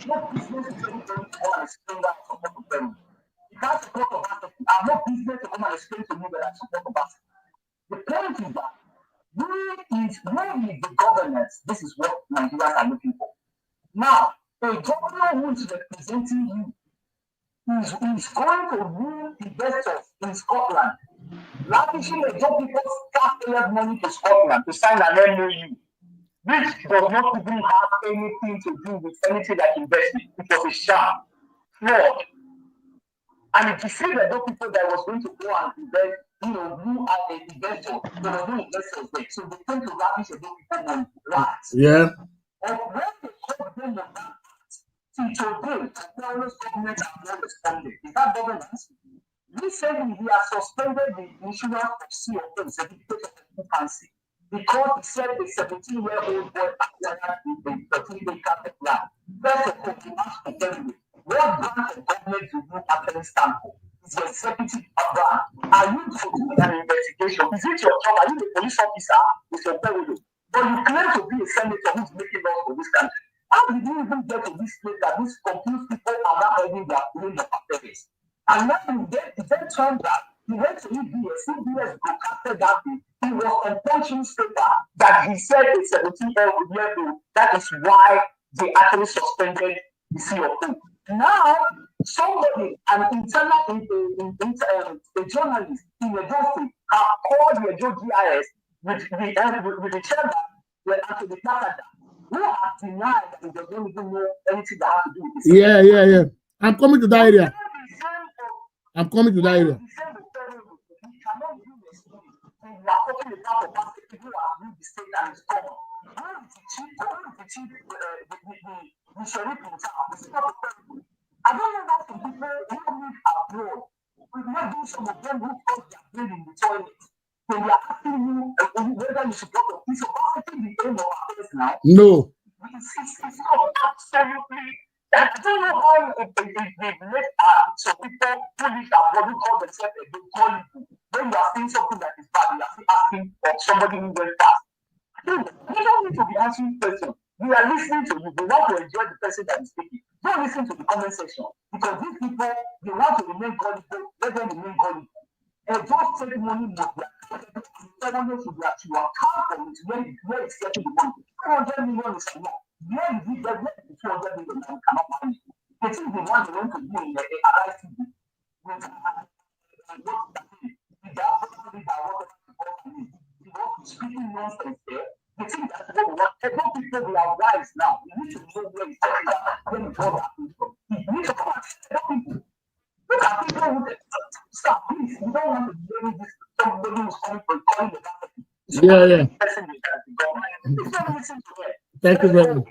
Speaker 6: No business is going to come and explain that I support the government. You can't support the government. I have no business to come and explain to me that I support the government. The point is that who is the governance? This is what Nigerians are looking for. Now, a governor who is representing you is going to rule investors in Scotland, lavishing a job people's taxpayers' money to Scotland to sign an MOU, which does not even have anything to do with anything like investment. It was a sham, fraud. And if you see that those people that was going to go and invest, who are the investors, there were no investors there. So they tend to lavish a job people's money, right?
Speaker 1: Yeah.
Speaker 6: And when they called them on that, till today, the Irish government have not responded. Is that governance? Recently, he has suspended the insurance of CO2, certificate of occupancy, because he said the 17-year-old boy acquired the 13-acre land. First of all, he must tell you, what branch of government do you actually stand for? It's the executive branch. Are you to do an investigation? Is it your job? Are you the police officer? It's your payroll. But you claim to be a senator who's making laws for this country. How did you even get to this place that these confused people are not having their own affairs? And then he then turned that he went to EBS. EBS broadcasted that he was on punching paper that he said a 17-year-old. That is why they actually suspended the CO2. Now, somebody, an internal, a journalist in the Johnson, have called the Joe GIS with the chairman, Anthony Nakada, who have denied that they don't even know anything that has to do with this.
Speaker 1: Yeah. I'm coming to that area. I'm coming to that area.
Speaker 6: I don't know that some people who live abroad, maybe some of them who got their brain in the toilet. When they are asking you whether you support the piece of the aim of affairs now.
Speaker 1: No.
Speaker 6: It's not absolutely. I don't know how they make some people who live abroad who call themselves a call you. When you are saying something that is bad, you are still asking for somebody who went fast. You don't need to be answering questions. We are listening to you. We want to enjoy the person that is speaking. Don't listen to the comment section because these people, they want to remain gullible. Let them remain gullible. And just take money more. Someone should you account for it where it's getting the money. 200 million is enough. Where did you get the 200 million? You cannot find it. They think they want to do in the RICD. Speaking nonsense there. They think that whatever people we are wise now, we need to know where it's talking about when it's all happening from. We need to come and tell people. Look at people who stop, please. We don't want to bring this somebody who's coming from calling the government.
Speaker 1: Thank you very much.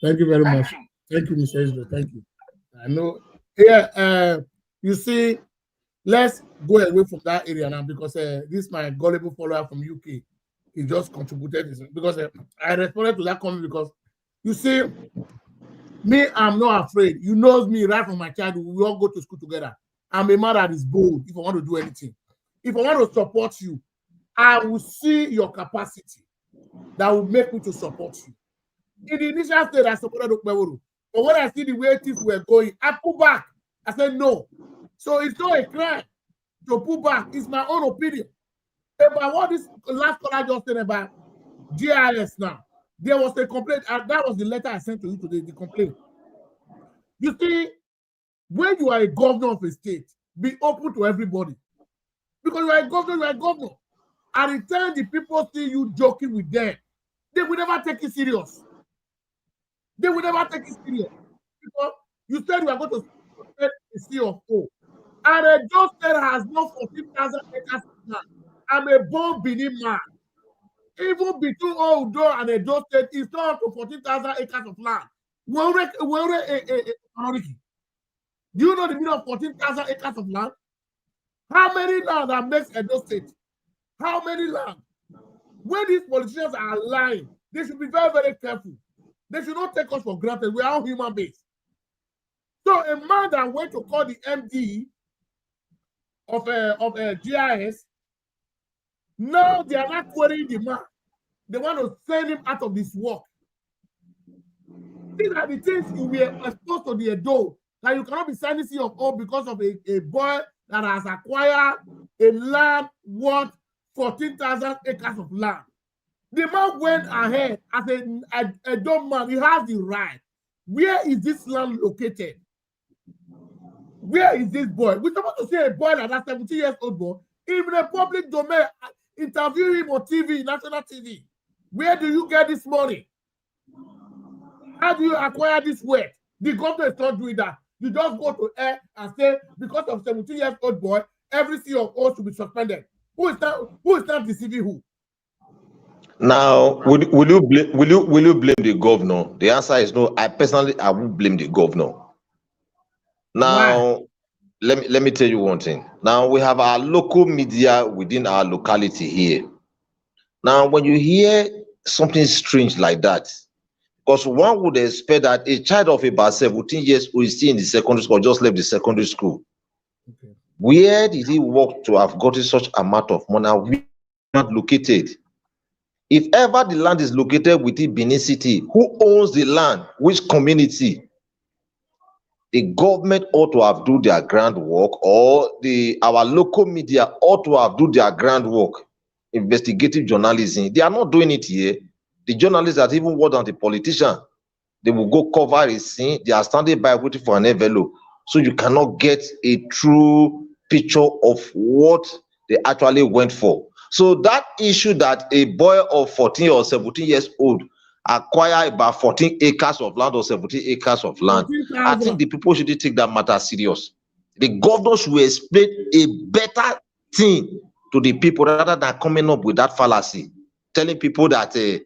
Speaker 1: Thank you very much. Thank you, Mr. Israel. Thank you. I know. Yeah, you see, let's go away from that area now because this my gullible follower from UK. He just contributed this because I responded to that comment because you see, me, I'm not afraid. You know me right from my childhood. We all go to school together. I'm a man that is bold if I want to do anything. If I want to support you, I will see your capacity that will make me to support you. In the initial stage, I supported Okpebholo. But when I see the way things were going, I pull back. I said no. So it's not a crime to pull back. It's my own opinion. About what this last caller just said about GIS now. There was a complaint, and that was the letter I sent to you today, the complaint. You see, when you are a governor of a state, be open to everybody. Because you are a governor, you are a governor. And in turn, the people see you joking with them. They will never take it serious. They will never take it serious. Because you said you are going to spend a C of O. And a Joe State has no 14,000 acres of land. I'm a born Benin man. Even between Odo and Edo State, it's not up to 14,000 acres of land. Do you know the meaning of 14,000 acres of land? How many land that makes Edo State? How many land? When these politicians are lying, they should be very, very careful. They should not take us for granted. We are all human beings. So a man that went to call the MD of GIS, now they are not querying the man. They want to send him out of this work. These are the things you were exposed to the Edo, that you cannot be signing C of O because of a boy that has acquired a land worth 14,000 acres of land. The man went ahead as a dumb man. He has the right. Where is this land located? Where is this boy? We're supposed to see a boy like that 17 years old boy in the public domain, interview him on TV, national TV. Where do you get this money? How do you acquire this wealth? The government is not doing that. You just go to air and say, because of 17 years old boy, every COO should be suspended. Who is not deceiving who?
Speaker 2: Now, will you blame the governor? The answer is no. I won't blame the governor. Now, let me tell you one thing. Now, we have our local media within our locality here. Now, when you hear something strange like that, because one would expect that a child of about 17 years who is still in the secondary school, just left the secondary school, okay, where did he work to have gotten such amount of money? Where not located? If ever the land is located within Benin City, who owns the land? Which community? The government ought to have do their groundwork, or our local media ought to have do their groundwork. Investigative journalism, they are not doing it here. The journalists that even worse than the politician, they will go cover a scene. They are standing by waiting for an envelope, so you cannot get a true picture of what they actually went for. So that issue that a boy of 14 or 17 years old acquire about 14 acres of land or 17 acres of land, I think the people should take that matter serious. The governor should explain a better thing to the people rather than coming up with that fallacy, telling people that that's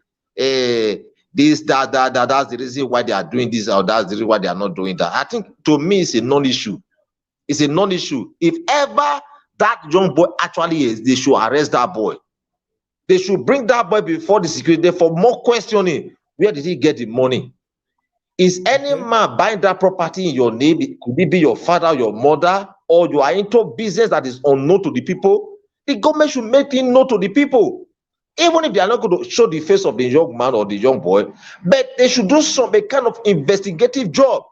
Speaker 2: the reason why they are doing this, or that's the reason why they are not doing that. I think to me it's a non-issue. It's a non-issue. If ever that young boy actually is, they should arrest that boy. They should bring that boy before the security for more questioning. Where did he get the money? Is any man buying that property in your name? Could it be your father, your mother, or you are into business that is unknown to the people? The government should make it known to the people. Even if they are not going to show the face of the young man or the young boy, but they should do a kind of investigative job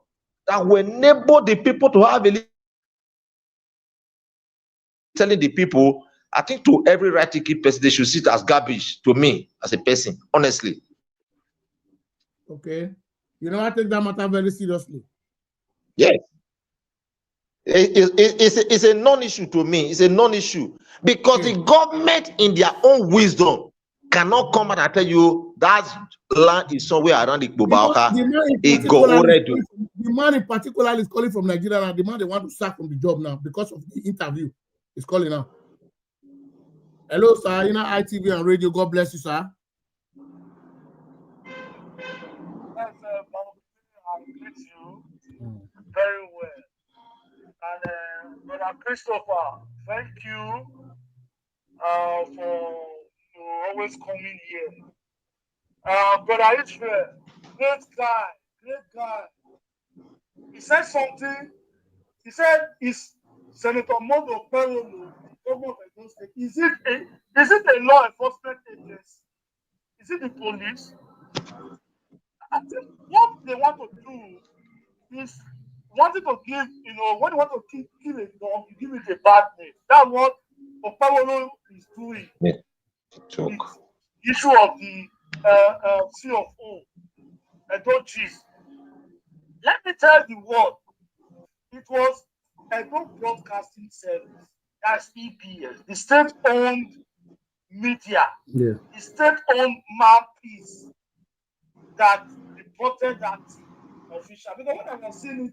Speaker 2: that will enable the people to have a telling the people. I think to every right thinking person, they should see it as garbage to me as a person, honestly.
Speaker 1: Okay. You know, I take that matter very seriously.
Speaker 2: Yes. It's a non-issue to me. It's a non-issue because the government, in their own wisdom, cannot come out and tell you that land is somewhere around the Bobauka.
Speaker 1: The man in particular is calling from Nigeria, and the man they want to sack from the job now because of the interview. He's calling now. Hello, sir. You know, ITV and radio. God bless you, sir.
Speaker 6: Yes, I greet you very well. And Brother Christopher, thank you for always coming here. Brother Israel, great guy. He said something. He said, "Is Senator Mondo Perolo, governor of Edo State, is it a law enforcement agency? Is it the police?" I think what they want to do is wanting to give, when you want to kill a dog, you give it a bad name. That's what Opawolo is doing.
Speaker 2: Yeah.
Speaker 6: The issue of the CFO, Edo Chief. Let me tell the world, it was Edo Broadcasting Service, that's EBS, the state-owned media, the state-owned mouthpiece that reported that official. Because when I was seeing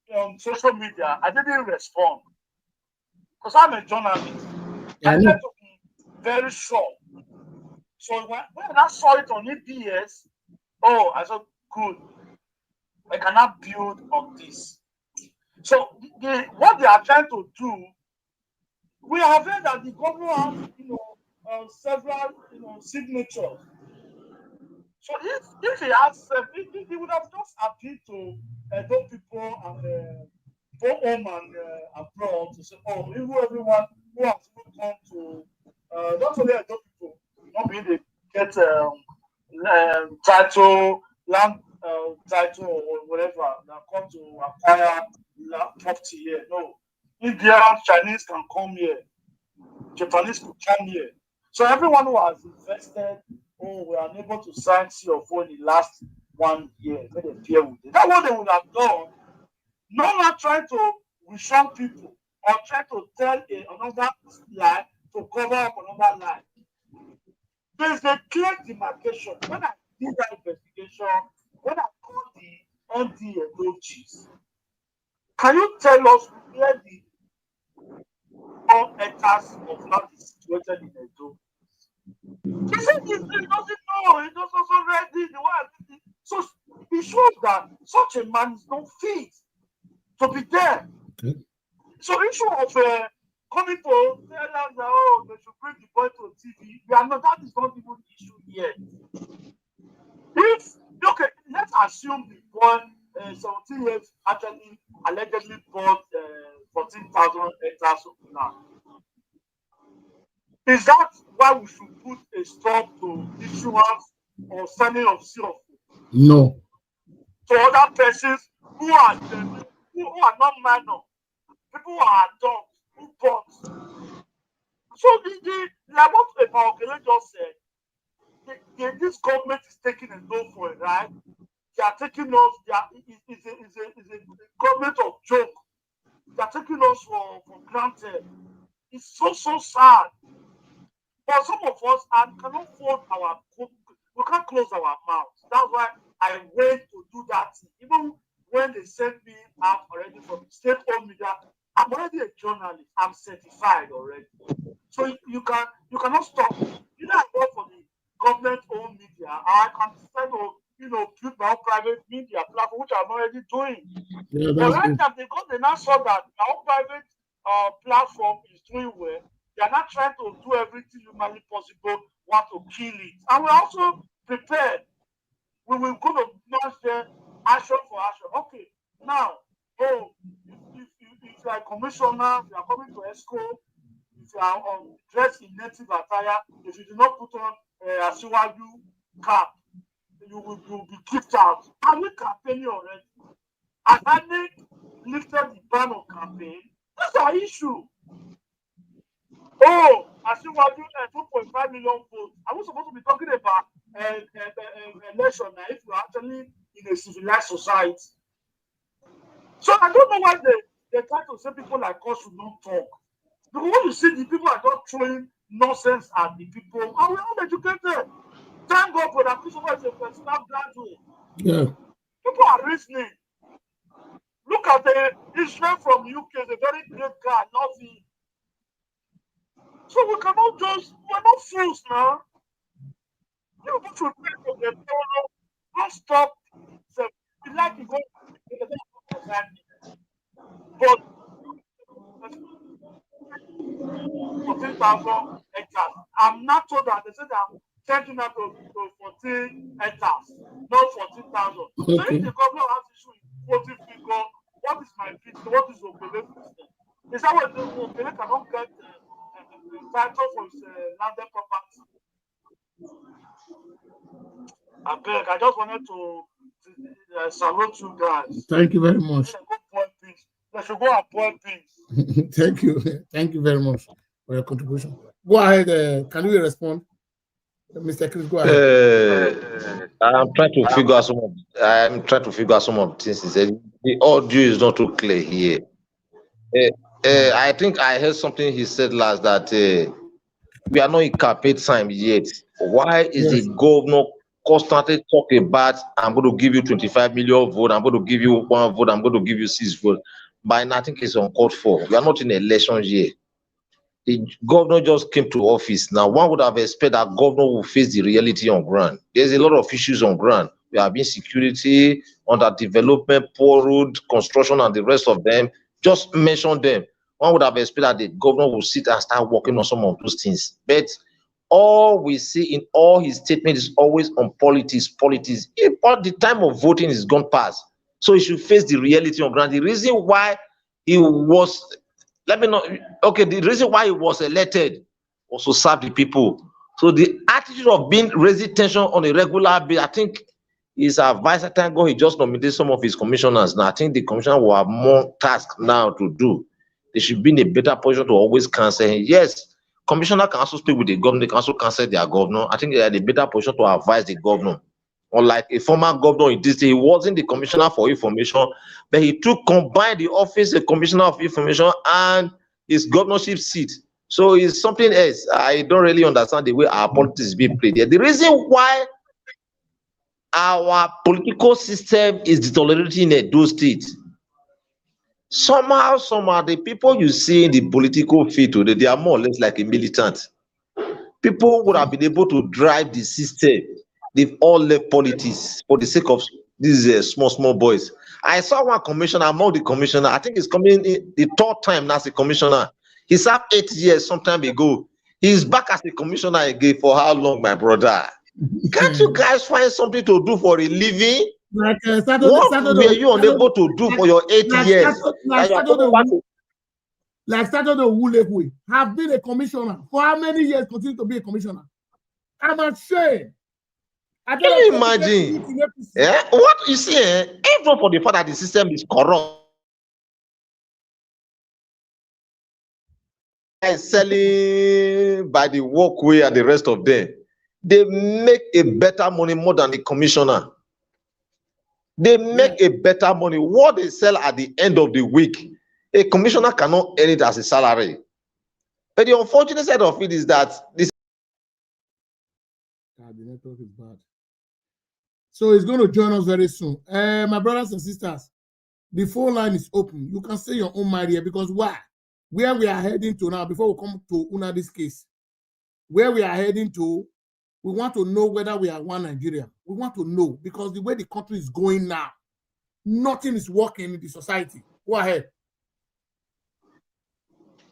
Speaker 6: it on social media, I didn't respond because I'm a journalist. I tend to be very sure. So when I saw it on EBS, oh, I said, good. I cannot build on this. So what they are trying to do, we have heard that the governor has, several, signatures. So if he has, he would have just appealed to those people and go home and abroad to say, oh, even everyone who has even come to, not only those people, not being they get title, land title or whatever, that come to acquire property here. No, Indian, Chinese can come here. Japanese could come here. So everyone who has invested, oh, we are unable to sign C of O in the last 1 year, made a deal with it. That's what they would have done. Not trying to reassure people or try to tell another lie to cover up another lie. There's a clear demarcation. When I did that investigation, when I called the MD Edochis, can you tell us where the all hectares of land is situated in Edo? He said he doesn't know. He doesn't already the one. So it shows that such a man is not fit to be there.
Speaker 1: Okay.
Speaker 6: So issue of coming to tell us that, oh, they should bring the boy to TV. That is not even the issue yet. Okay, let's assume the boy 17 years actually allegedly bought 14,000 hectares of land. Is that why we should put a stop to issuance or selling of CO?
Speaker 1: No.
Speaker 6: To other persons who are not minor, people who are adults, who bought. So like what Ebaokele just said, this government is taking a loan for it, right? They are taking us. It's a government of joke. They are taking us for granted. It's so sad. But some of us cannot fold we can't close our mouths. That's why I went to do that thing. Even when they sent me out already from state-owned media, I'm already a journalist. I'm certified already. So you cannot stop me. Either I go for the government-owned media, or I can decide to build my own private media platform, which I'm already doing.
Speaker 1: Yeah,
Speaker 6: But
Speaker 1: that's
Speaker 6: right
Speaker 1: good.
Speaker 6: now, because they now saw that our private platform is doing well, they are not trying to do everything humanly possible, want to kill it. And we're also prepared. We will go to launch action for action. Okay, now, if you are a commissioner, if you are coming to ESCO, if you are dressed in native attire, if you do not put on a Asiwaju cap, you will be kicked out. Are we campaigning already? Has INEC lifted the ban on campaign? That's our issue. Oh, Asiwaju 2.5 million votes. Are we supposed to be talking about election now if we're actually in a civilized society? So I don't know why they try to say people like us should not talk. Because when you see the people are just throwing nonsense at the people, and we're uneducated. Thank God for that Christopher is a personal graduate.
Speaker 1: Yeah.
Speaker 6: People are reasoning. Look at Israel from UK, is a very great guy, nothing. So we cannot we're not fools now. You people should pray for them. Don't stop. So, we like to go, but 14,000 hectares. I'm not told that they said I'm changing that to 14 hectares, not 14,000. So if
Speaker 1: Okay.
Speaker 6: the government has issue with 40 figure, what is my business? What is Okele's business? Is that what Okele cannot get title for his landed property? I just wanted to salute you guys.
Speaker 1: Thank you very much.
Speaker 6: They should go and point things.
Speaker 1: Thank you. Thank you very much for your contribution. Go ahead. Can we respond? Mr. Chris, go ahead.
Speaker 2: I'm trying to figure out some of the things he said. The audio is not too clear here. I think I heard something he said last that we are not in campaign time yet. Why is
Speaker 1: Yes.
Speaker 2: the governor constantly talking about I'm going to give you 25 million vote, I'm going to give you 1 vote, I'm going to give you 6 votes? But I think it's uncalled for. We are not in election year. the governor just came to office. Now, one would have expected that governor will face the reality on ground. There's a lot of issues on ground. We have insecurity, underdevelopment, poor road construction, and the rest of them. Just mention them. One would have expected that the governor will sit and start working on some of those things. But all we see in all his statements is always on politics. But the time of voting is gone past. So he should face the reality on ground. The reason why he was, the reason why he was elected was to serve the people. So the attitude of being raising tension on a regular basis, I think his advisor, thank God, he just nominated some of his commissioners. Now, I think the commissioner will have more tasks now to do. They should be in a better position to always cancel. Yes, commissioner can also speak with the governor, they can also cancel their governor. I think they are in a better position to advise the governor. Unlike a former governor in this day, he wasn't the commissioner for information, but he combined the office, the commissioner of information, and his governorship seat. So it's something else. I don't really understand the way our politics is being played here. The reason why our political system is deteriorating in those states, somehow, the people you see in the political field today, they are more or less like a militant. People would have been able to drive the system. They've all left politics for the sake of these small boys. I saw one commissioner among the commissioner. I think he's coming in the third time as a commissioner. He served 8 years some time ago. He's back as a commissioner again. For how long, my brother? Can't you guys find something to do for a living?
Speaker 1: Like
Speaker 2: What were you unable to do for your 8 years?
Speaker 1: Like Saturday Wulekwe have been a commissioner for how many years? Continue to be a commissioner. I'm ashamed.
Speaker 2: Can you imagine? Yeah, what you see? Even for the fact that the system is corrupt, and selling by the walkway and the rest of them, they make a better money more than the commissioner. They make a better money. What they sell at the end of the week, a commissioner cannot earn it as a salary. But the unfortunate side of it is that this
Speaker 1: the network is bad. So he's going to join us very soon. My brothers and sisters, the phone line is open. You can say your own mind here, because why? Where we are heading to now, before we come to Unadi's case, where we are heading to, we want to know whether we are one Nigeria. We want to know, because the way the country is going now, nothing is working in the society. Go ahead.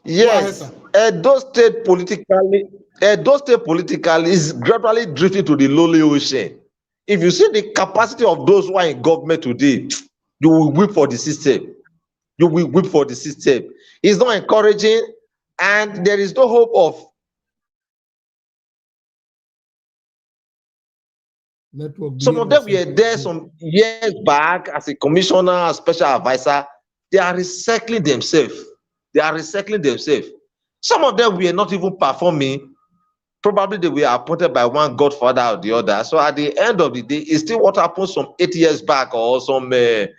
Speaker 2: Yes, Edo State politically is gradually drifting to the lowly ocean. If you see the capacity of those who are in government today, you will weep for the system. You will weep for the system. It's not encouraging, and there is no hope of
Speaker 1: network.
Speaker 2: Some of them were there some years back as a commissioner, a special advisor. They are recycling themselves. Some of them were not even performing. Probably they were appointed by one godfather or the other. So at the end of the day, it's still what happened some 8 years back or some 12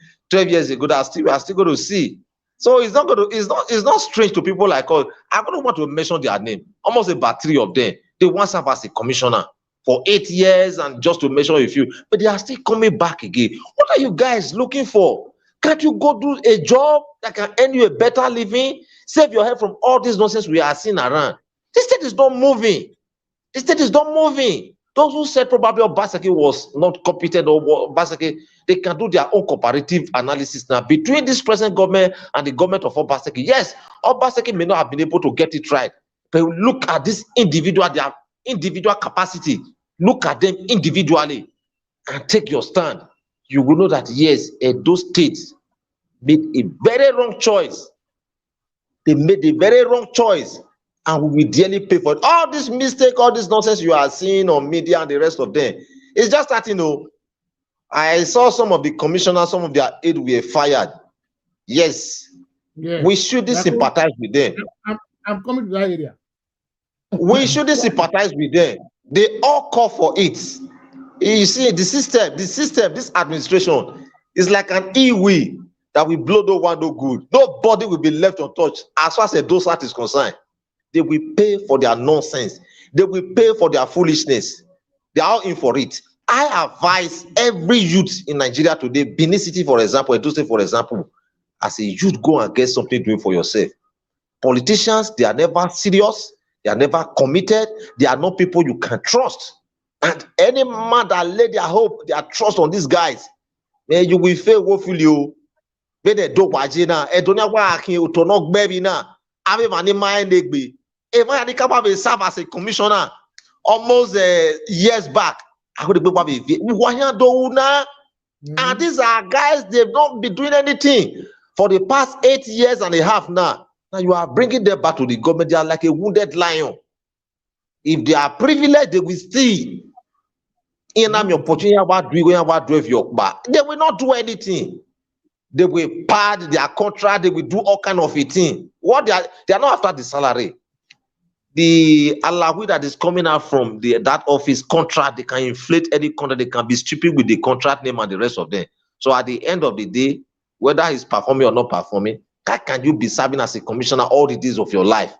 Speaker 2: years ago that we are still going to see. So it's not strange to people like us. I don't want to mention their name. Almost about 3 of them. They once served as a commissioner for 8 years, and just to mention a few, but they are still coming back again. What are you guys looking for? Can't you go do a job that can earn you a better living? Save your head from all this nonsense we are seeing around. This state is not moving. Those who said probably Obaseki was not competent, or Obaseki, they can do their own comparative analysis now between this present government and the government of Obaseki. Yes, Obaseki may not have been able to get it right, but look at this individual, their individual capacity. Look at them individually and take your stand. You will know that yes, those states made a very wrong choice. They made a very wrong choice, and we will dearly pay for it. All this mistake, all this nonsense you are seeing on media and the rest of them, it's just that, I saw some of the commissioners, some of their aides were fired. Yes, we shouldn't sympathize with them.
Speaker 1: I'm coming to that area.
Speaker 2: We shouldn't sympathize with them. They all call for it. You see, the system, this administration is like an e-wheel that will blow no one no good. Nobody will be left untouched as far as a dosat is concerned. They will pay for their nonsense. They will pay for their foolishness. They are all in for it. I advise every youth in Nigeria today, Benin City, for example, Edo State, for example, as a youth, go and get something doing for yourself. Politicians, they are never serious, they are never committed, they are not people you can trust. And any man that lay their hope, their trust on these guys, man, you will fail woefully. When they do wajina, and don't know why to not baby now. I mean, money my negbe. If I had to serve as a commissioner almost years back, I would be and these are guys, they've not been doing anything for the past 8 years and a half now. Now you are bringing them back to the government. They are like a wounded lion. If they are privileged, they will still. They will not do anything. They will pad their contract. They will do all kind of a thing. What they are not after the salary. The alawi that is coming out from that office contract, they can inflate any contract. They can be stupid with the contract name and the rest of them. So at the end of the day, whether he's performing or not performing, how can you be serving as a commissioner all the days of your life?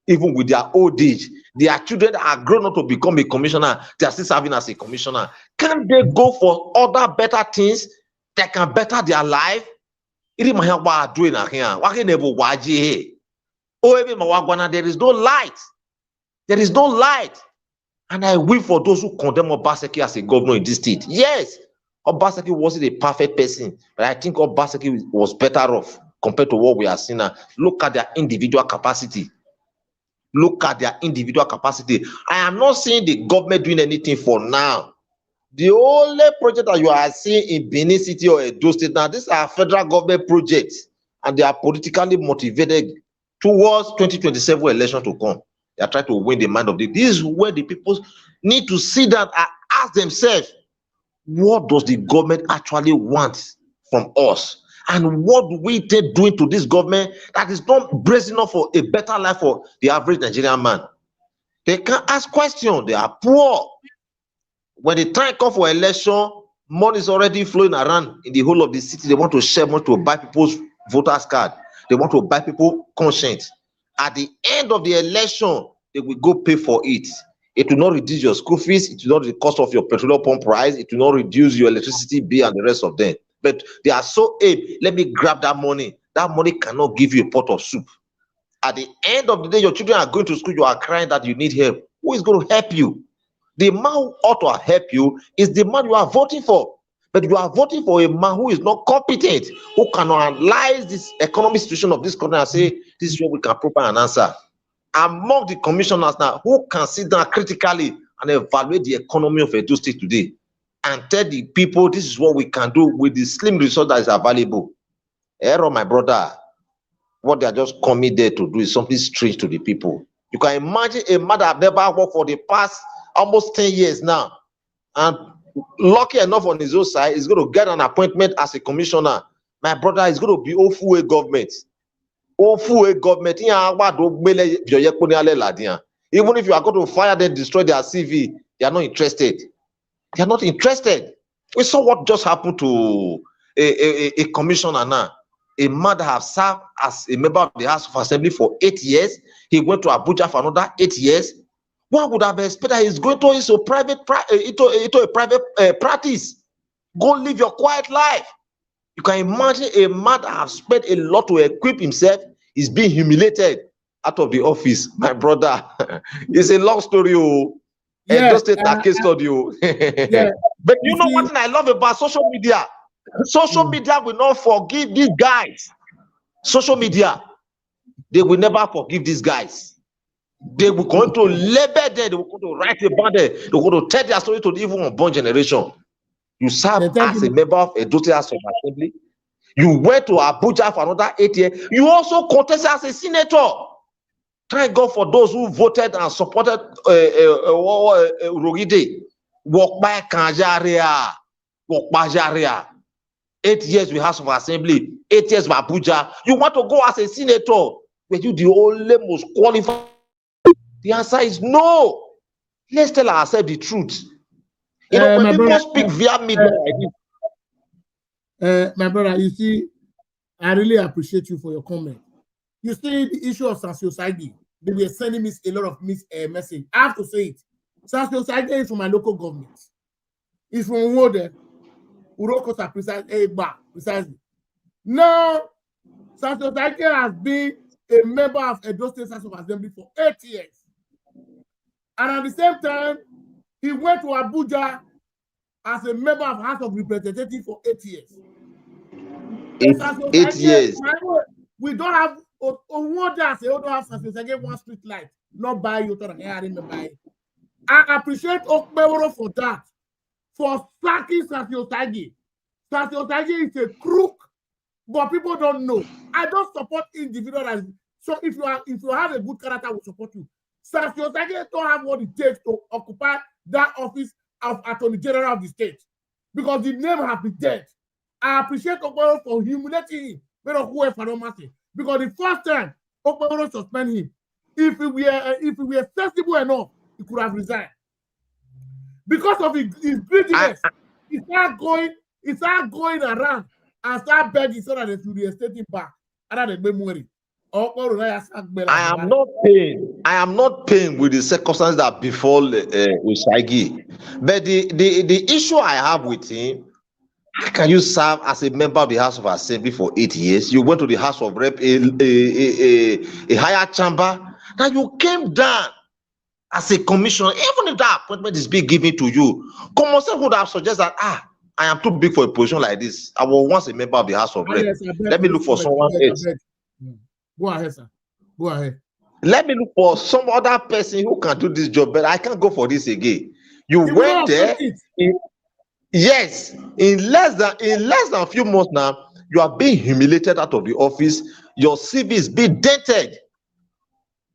Speaker 2: Even with their old age, their children are grown up to become a commissioner, they are still serving as a commissioner. Can't they go for other better things that can better their life? There is no light. There is no light. And I weep for those who condemn Obaseki as a governor in this state. Yes, Obaseki wasn't a perfect person, but I think Obaseki was better off compared to what we are seeing now. Look at their individual capacity. Look at their individual capacity. I am not seeing the government doing anything for now. The only project that you are seeing in Benin City or Edo State now, these are federal government projects, and they are politically motivated towards 2027 election to come. They are trying to win the mind of the. This is where the people need to sit down and ask themselves, what does the government actually want from us? And what do we take doing to this government that is not bracing up for a better life for the average Nigerian man? They can't ask questions. They are poor. When the time comes for election, money is already flowing around in the whole of the city. They want to share money to buy people's voters card. They want to buy people conscience. At the end of the election, they will go pay for it. It will not reduce your school fees. It will not reduce the cost of your petrol pump price. It will not reduce your electricity bill and the rest of them. But they are so aim, let me grab that money. That money cannot give you a pot of soup. At the end of the day, your children are going to school, you are crying that you need help. Who is going to help you? The man who ought to help you is the man you are voting for. But you are voting for a man who is not competent, who can analyze this economic situation of this country and say, this is what we can provide an answer. Among the commissioners now, who can sit down critically and evaluate the economy of Edo State today and tell the people this is what we can do with the slim resource that is available. Error, my brother, what they are just coming there to do is something strange to the people. You can imagine a man that have never worked for the past almost 10 years now, and lucky enough on his own side, is going to get an appointment as a commissioner. My brother is going to be awful government. Awful government. Even if you are going to fire them, destroy their CV, they are not interested. They are not interested. We saw what just happened to a commissioner now. A man that has served as a member of the House of Assembly for 8 years. He went to Abuja for another 8 years. One would have expected he's going to into a private practice. Go live your quiet life. You can imagine a man that has spent a lot to equip himself is being humiliated out of the office. My brother, it's a long story.
Speaker 1: Yeah,
Speaker 2: just a case study.
Speaker 1: yeah.
Speaker 2: But you know what I love about social media? Social media will not forgive these guys. Social media, they will never forgive these guys. They will going to label them, they will going to write about them, they will going to tell their story to the even unborn generation. You serve as a member of a Edo House of Assembly. You went to Abuja for another 8 years. You also contested as a senator. Thank God for those who voted and supported Rogide. Walk by Kanjaria. Walk by Jaria. 8 years with House of Assembly. 8 years with Abuja. You want to go as a senator? But you the only most qualified. The answer is no. Let's tell ourselves the truth. You know, when people speak via media like
Speaker 1: this. My brother, you see, I really appreciate you for your comment. You see, the issue of Sansio Saidi, they were sending me a lot of message. I have to say it. Sansio Saidi is from my local government. He's from Wode, Urokota precisely. No, Sansio Saidi has been a member of Edo State House of Assembly for 8 years. And at the same time, he went to Abuja as a member of House of Representatives for 8 years.
Speaker 2: 8 years.
Speaker 1: We don't have one street light. Not by you, I appreciate Okpeworo for that, for sacking Sasio Tagi. Sasio Tagi is a crook, but people don't know. I don't support individuals. So if you have a good character, I will support you. Sasio Tagi don't have what it takes to occupy that office of Attorney General of the state, because the name has been dead. I appreciate Okpeworo for humiliating him, because the first time Okpeworo suspended him, if we were sensible enough, he could have resigned. Because of his greediness, he started going around and start begging so that they should reinstate him back. I
Speaker 2: am not paying with the circumstances that befall Usagi. But the issue I have with him, how can you serve as a member of the House of Assembly for 8 years? You went to the House of Rep, a higher chamber. Now you came down as a commissioner. Even if that appointment is being given to you, common sense would have suggested that I am too big for a position like this. I was once a member of the House of Rep. Let me look for someone else.
Speaker 1: Go ahead, sir. Go ahead.
Speaker 2: Let me look for some other person who can do this job, but I can't go for this again. You went there. Yes, in less than a few months now, you are being humiliated out of the office. Your CV is being dented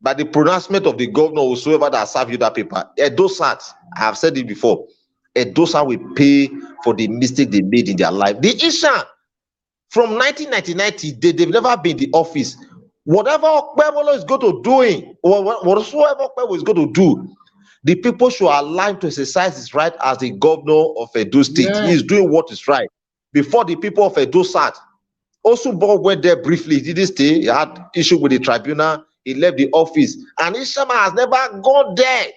Speaker 2: by the pronouncement of the governor or whoever that served you that paper. Edosat, I have said it before, Edosat will pay for the mistake they made in their life. The Ishan, from 1999, they've never been in the office. Whatever Okpebolo is going to do, or whatsoever Okpebolo is going to do, the people should allow him to exercise his right as the governor of Edo State. He is doing what is right. Before the people of Edo sat, Osubo went there briefly. He didn't stay. He had issue with the tribunal. He left the office. And Ishama has never gone there.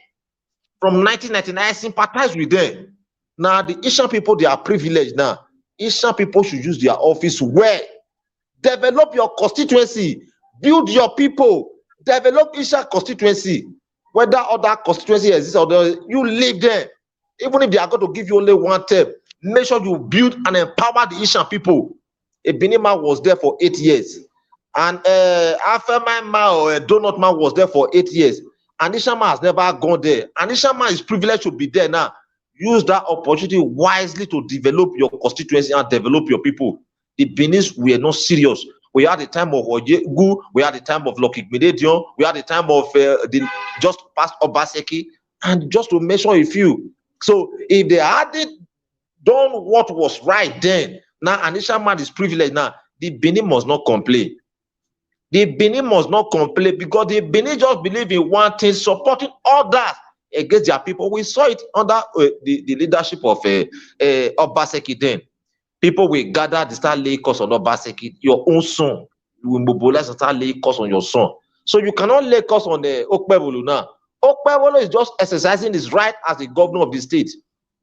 Speaker 2: From 1999, I sympathize with them. Now, the Ishan people, they are privileged now. Ishan people should use their office well. Develop your constituency. Build your people. Develop Ishan constituency. Whether other constituency exists or not, you live there. Even if they are going to give you only one term, make sure you build and empower the Ishan people. Ebinima was there for 8 years. And Afeman or Donut Man was there for 8 years. And Ishama has never gone there. And Ishama is privileged to be there now. Use that opportunity wisely to develop your constituency and develop your people. The Benis were not serious. We had the time of Ojegu, we had the time of Lucky Mededion, we had the time of the just past Obaseki, and just to mention a few. So if they hadn't done what was right then, now Anisha man is privileged now, the Benin must not complain. The Benin must not complain because the Benin just believe in one thing, supporting others against their people. We saw it under the leadership of Obaseki then. People will gather to start laying curse on Obaseki, your own son. You will mobilize and start laying curse on your son. So you cannot lay curse on the Okpebolo now. Okpebolo is just exercising his right as the governor of the state.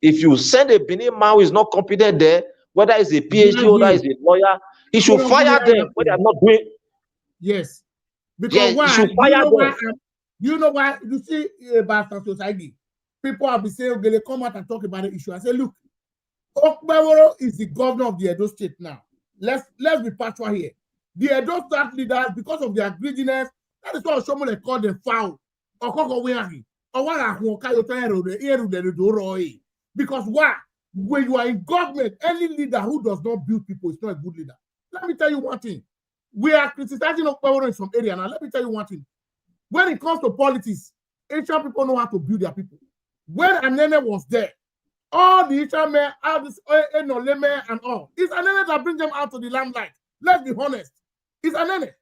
Speaker 2: If you send a Benin man who is not competent there, whether it's a PhD or whether it's a lawyer, he should fire them when they are not doing.
Speaker 1: Yes. Because why? You know why? You see about society, people have been saying, okay, they come out and talk about the issue. I say, look, Okpebolo is the governor of the Edo State now. Let's be factual here. The Edo State leaders, because of their greediness, that is why someone they call them foul. Because why? When you are in government, any leader who does not build people is not a good leader. Let me tell you one thing. We are criticizing Okpebolo in some area now. Let me tell you one thing. When it comes to politics, Asian people know how to build their people. When Anene was there, all the Asian men, all this Enoleme and all, it's Anene that brings them out to the limelight. Let's be honest. It's Anene.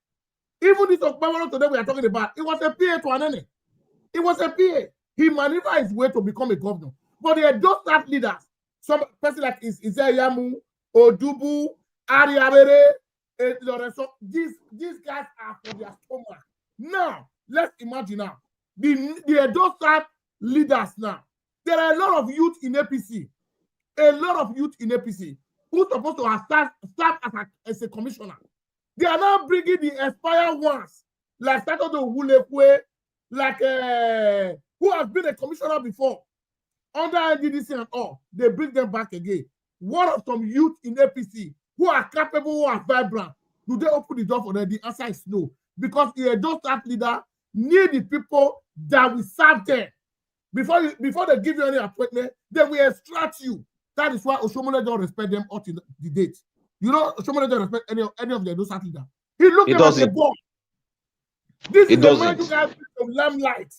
Speaker 1: Even this Okpebolo today we are talking about, it was a PA to Anene. It was a PA. He maneuvered his way to become a governor. But they are just that leaders. Some person like Iseyamu, Odubu, Ariabere, these guys are for their stomach. Now, let's imagine now. The Edo State leaders now. There are a lot of youth in APC. A lot of youth in APC who's supposed to have served as a commissioner. They are now bringing the expired ones like Saturday Wulekwe, like who has been a commissioner before, under NDDC and all, they bring them back again. What of some youth in APC who are capable, who are vibrant? Do they open the door for them? The answer is no. Because the Edo State leader need the people that will serve them. Before they give you any appointment, they will extract you. That is why Oshomole don't respect them up to the date. You know, Oshomole don't respect any of the Edo State leader. He looked at the ball. This is the man you guys of limelight.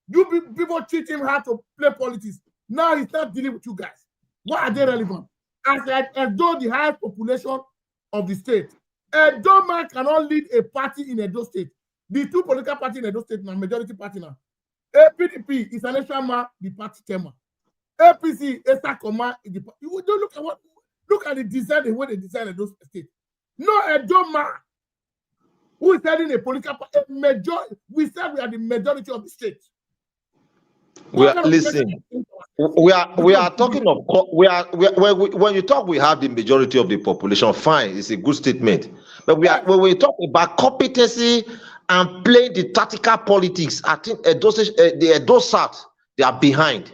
Speaker 1: You people teach him how to play politics. Now he's not dealing with you guys. Why are they relevant? As Edo, the highest population of the state, Edo man cannot lead a party in Edo State. The two political parties in Edo State now, majority party now. APDP is an extra man, the party tema. APC is a command. You don't look at the design, the way they design Edo State. No Edo man who is heading a political party. We said we are the majority of the state.
Speaker 2: We are listening. We are talking of when you talk, we have the majority of the population. Fine, it's a good statement. But when we talk about competency and playing the tactical politics, I think the Edo South, they are behind.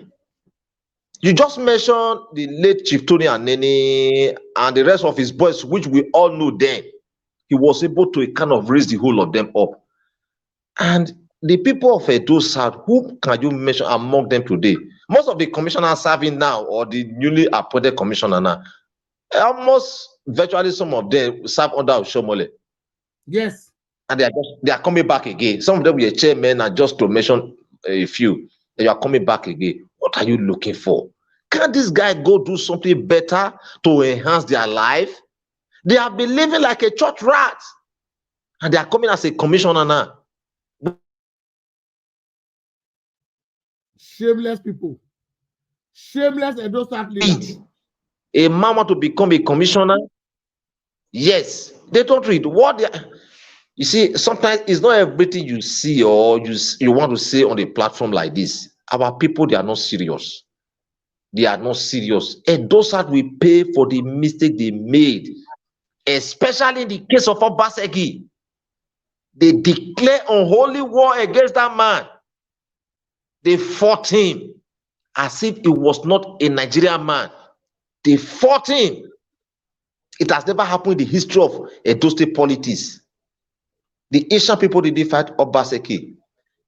Speaker 2: You just mentioned the late Chief Tony Anene and the rest of his boys, which we all know then. He was able to kind of raise the whole of them up. And the people of Edo South, who can you mention among them today? Most of the commissioners serving now, or the newly appointed commissioner now, almost virtually some of them serve under Oshomole.
Speaker 1: Yes.
Speaker 2: And they are coming back again. Some of them were chairmen, and just to mention a few, they are coming back again. What are you looking for? Can't this guy go do something better to enhance their life? They have been living like a church rat, and they are coming as a commissioner now.
Speaker 1: Shameless people. Shameless Edo State leaders.
Speaker 2: A man want to become a commissioner? Yes. They don't read what they are. You see, sometimes it's not everything you see or you want to say on a platform like this. Our people, they are not serious. They are not serious. And those that will pay for the mistake they made, especially in the case of Obaseki. They declare unholy war against that man. They fought him as if he was not a Nigerian man. They fought him. It has never happened in the history of Edo State politics. The Asian people didn't fight Obaseki.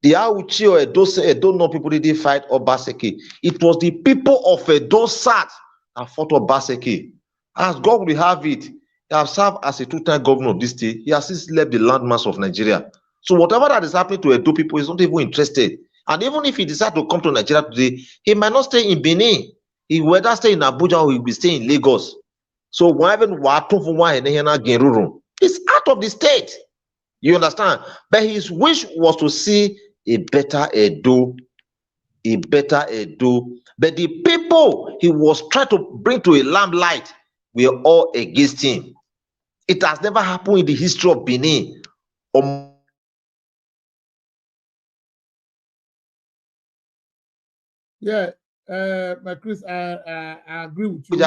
Speaker 2: The Auchi or Edo North people didn't fight Obaseki. It was the people of Edo South that fought Obaseki. As God will have it, he has served as a two-time governor of this state. He has since left the landmass of Nigeria. So whatever that is happening to Edo people is not even interested. And even if he decides to come to Nigeria today, he might not stay in Benin. He will either stay in Abuja or he will stay in Lagos. So it's out of the state. You understand? But his wish was to see a better Edo. A better Edo. But the people he was trying to bring to a limelight were all against him. It has never happened in the history of Benin.
Speaker 1: Yeah, but Chris, I agree with you.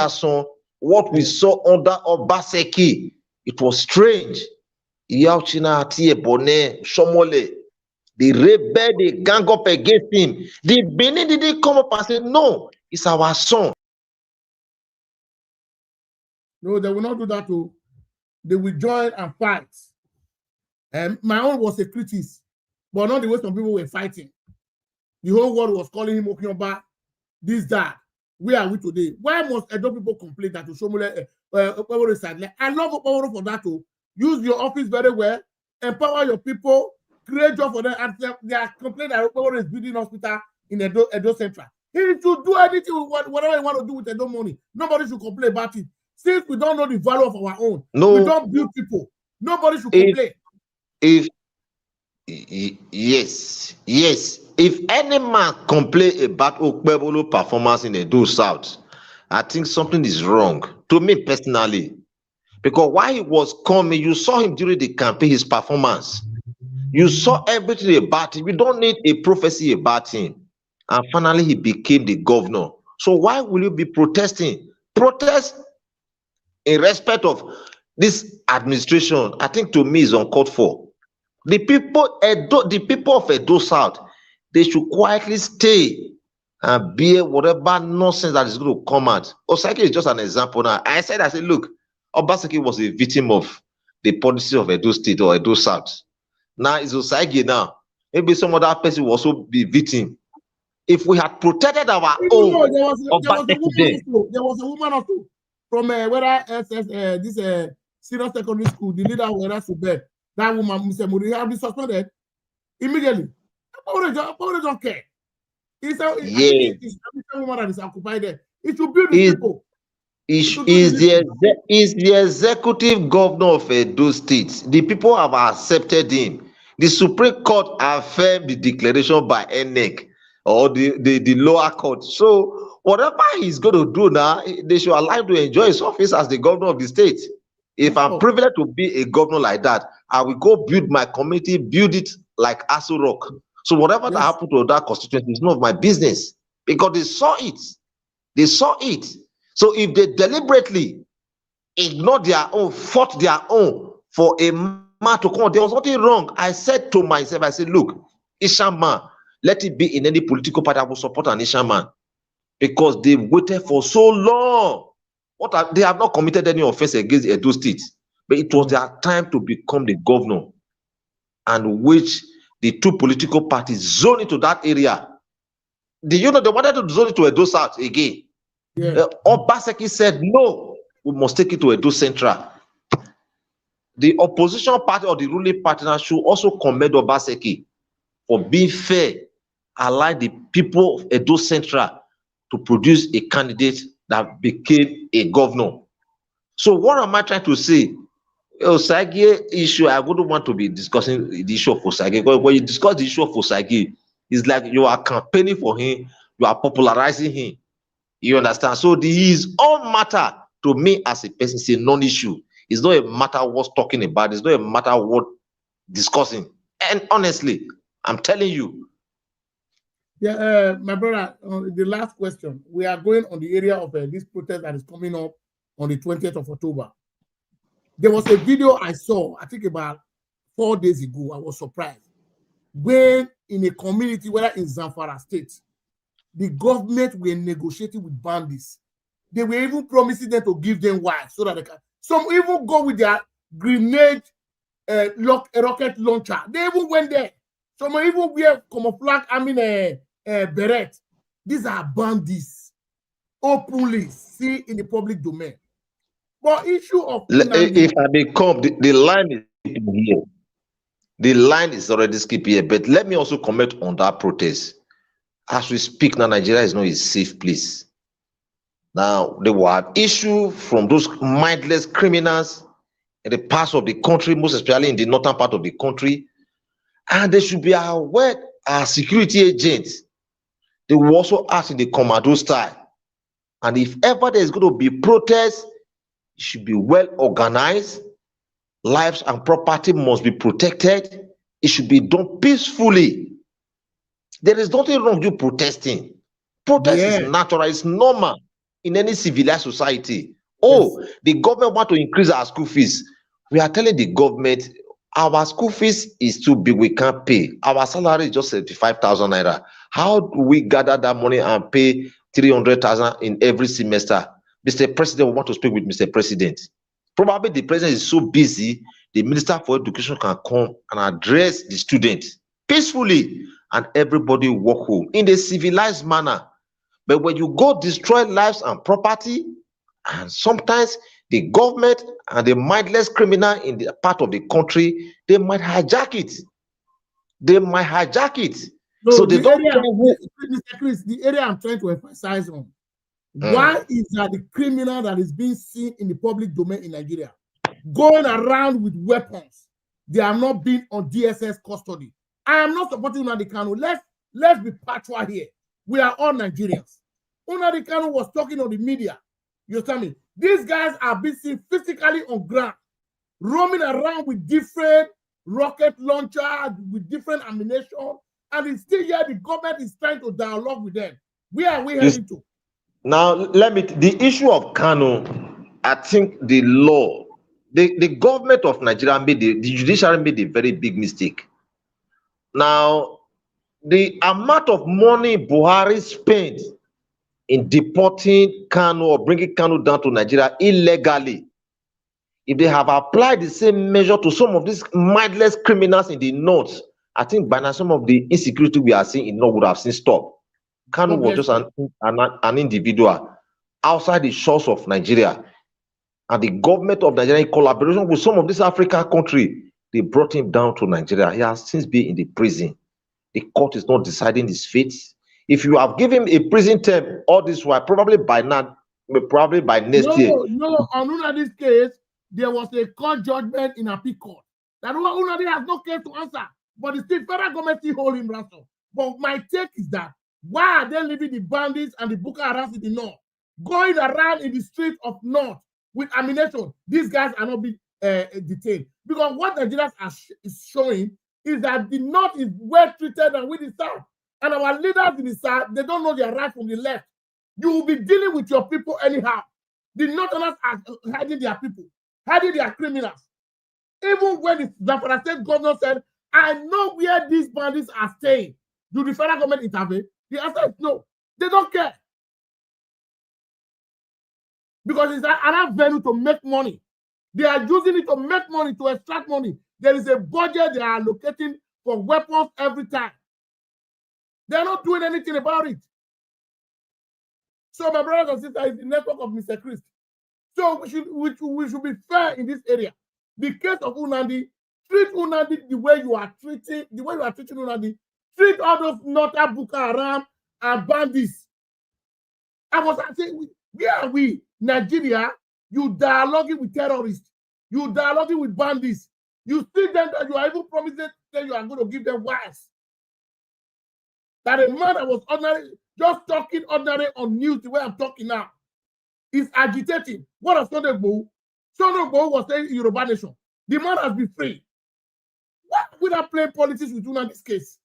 Speaker 2: What we saw under Obaseki, it was strange. Yauchina, Tiebone, Shomole, the rebel, they gang up against him. The Benin didn't come up and say, no, it's our son.
Speaker 1: No, they will not do that too. They will join and fight. And my own was a critic, but not the way some people were fighting. The whole world was calling him Okinoba, this, that. Where are we today? Why must Edo people complain that Oshomole side? I love Okpaworo for that too. Use your office very well, empower your people, create job for them. And they are complaining that Okpaworo is building hospital in Edo Central. He should do anything, whatever he want to do with Edo money. Nobody should complain about it. Since we don't know the value of our own, we don't build people. Nobody should complain.
Speaker 2: Yes. If any man complain about Okpebolo performance in Edo South, I think something is wrong. To me personally. Because while he was coming, you saw him during the campaign, his performance. You saw everything about him. You don't need a prophecy about him. And finally, he became the governor. So why will you be protesting? Protest in respect of this administration, I think to me is uncalled for. The people of Edo South, they should quietly stay and bear whatever nonsense that is going to come out. Osaki is just an example now. I said, look, Obaseki was a victim of the policy of Edo State or Edo South. Now it's Osagi now. Maybe some other person will also be victim. If we had protected our own,
Speaker 1: there was a woman also from this senior secondary school, the leader of Erasubed. That woman, Mr. Muri, have been suspended immediately. Nobody don't care. It's a woman that is occupied there. It should build the people.
Speaker 2: Is the executive governor of Edo State. The people have accepted him. The Supreme Court affirmed the declaration by ENEC or the lower court. So whatever he's going to do now, they should allow him to enjoy his office as the governor of the state. If I'm privileged to be a governor like that, I will go build my community, build it like Aso Rock. So whatever that happened to that constituency is none of my business because they saw it. They saw it. So if they deliberately ignore their own, fought their own for a man to come, there was nothing wrong. I said to myself, I said, look, Ishan man, let it be in any political party, I will support an Ishan man because they waited for so long. They have not committed any offense against Edo State, but it was their time to become the governor, and which the two political parties zoned into that area. Do you know they wanted to zone it to Edo South again? Yeah. Obaseki said, no, we must take it to Edo Central. The opposition party or the ruling partner should also commend Obaseki for being fair, allow the people of Edo Central to produce a candidate that became a governor. So what am I trying to say? Osagi issue, I wouldn't want to be discussing the issue of Osagi, because when you discuss the issue of Osagi, it's like you are campaigning for him, you are popularizing him. You understand? So his own matter to me as a person is a non-issue. It's not a matter worth talking about. It's not a matter worth discussing. And honestly, I'm telling you.
Speaker 1: Yeah, my brother, the last question. We are going on the area of this protest that is coming up on the 20th of October. There was a video I saw, I think about 4 days ago. I was surprised. When in a community, whether in Zamfara State, the government were negotiating with bandits. They were even promising them to give them wives so that they can. Some even go with their grenade rocket launcher. They even went there. Some even wear camouflage, beret. These are bandits openly seen in the public domain. But issue of
Speaker 2: if I may come, the line is skipping here. The line is already skipping here. But let me also comment on that protest. As we speak now, Nigeria is not a safe place. Now, there were issues from those mindless criminals in the parts of the country, most especially in the northern part of the country. And they should be aware as security agents. They will also act in the commando style. And if ever there is going to be protest, it should be well organized. Lives and property must be protected. It should be done peacefully. There is nothing wrong with you protesting. Protest is natural, it's normal in any civilized society. The government want to increase our school fees. We are telling the government our school fees is too big, we can't pay. Our salary is just 75,000 naira. How do we gather that money and pay 300,000 in every semester? Mr. President, we want to speak with Mr. President. Probably the president is so busy, the Minister for Education can come and address the students peacefully, and everybody walk home in a civilized manner. But when you go destroy lives and property, and sometimes the government and the mindless criminal in the part of the country, they might hijack it. They might hijack it. So they don't care who.
Speaker 1: Mr. Chris, the area I'm trying to emphasize on. Why is that the criminal that is being seen in the public domain in Nigeria going around with weapons? They are not being on DSS custody. I am not supporting Nnamdi Kanu. Let's be patois here. We are all Nigerians. Nnamdi Kanu was talking on the media. You tell me, these guys are being seen physically on ground, roaming around with different rocket launchers, with different ammunition, and it's still here. The government is trying to dialogue with them. Where are we heading to?
Speaker 2: Now, the issue of Kanu, I think the law the government of Nigeria made the judiciary made a very big mistake. Now, the amount of money Buhari spent in deporting Kanu or bringing Kanu down to Nigeria illegally, if they have applied the same measure to some of these mindless criminals in the north, I think by now some of the insecurity we are seeing in north would have seen stop. Kanu was just an individual outside the shores of Nigeria, and the government of Nigeria, in collaboration with some of these African countries, they brought him down to Nigeria. He has since been in the prison. The court is not deciding his fate. If you have given him a prison term all this while, probably by now, probably by next year.
Speaker 1: No, on this case, there was a court judgment in appeal court. That Unadi has no case to answer, but the state federal government still hold him ransom. But my take is that why are they leaving the bandits and the Boko Haram in the north, going around in the streets of north with ammunition? These guys are not being detained, because what Nigerians is showing is that the north is well treated than with the south, and our leaders in the south, they don't know their right from the left. You will be dealing with your people anyhow. The northerners are hiding their people, hiding their criminals. Even when the Zamfara state governor said, I know where these bandits are staying, do the federal government intervene? The answer is no. They don't care. Because it's another venue to make money. They are using it to make money, to extract money. There is a budget they are allocating for weapons every time. They are not doing anything about it. So my brothers and sisters, is the network of Mr. Christ. So we should be fair in this area. The case of Unandi, treat Unandi the way you are treating Unandi. Treat all those Northern Boko Haram and bandits. I was saying, where are we? Nigeria, you dialoguing with terrorists. You dialoguing with bandits. You see them that you are even promising that you are going to give them wives. That a man that was ordinary, just talking ordinary on news the way I'm talking now, is agitating. What of Sunday Igboho? Sunday Igboho was saying Yoruba nation. The man has been free. Why would I play politics with you in this case?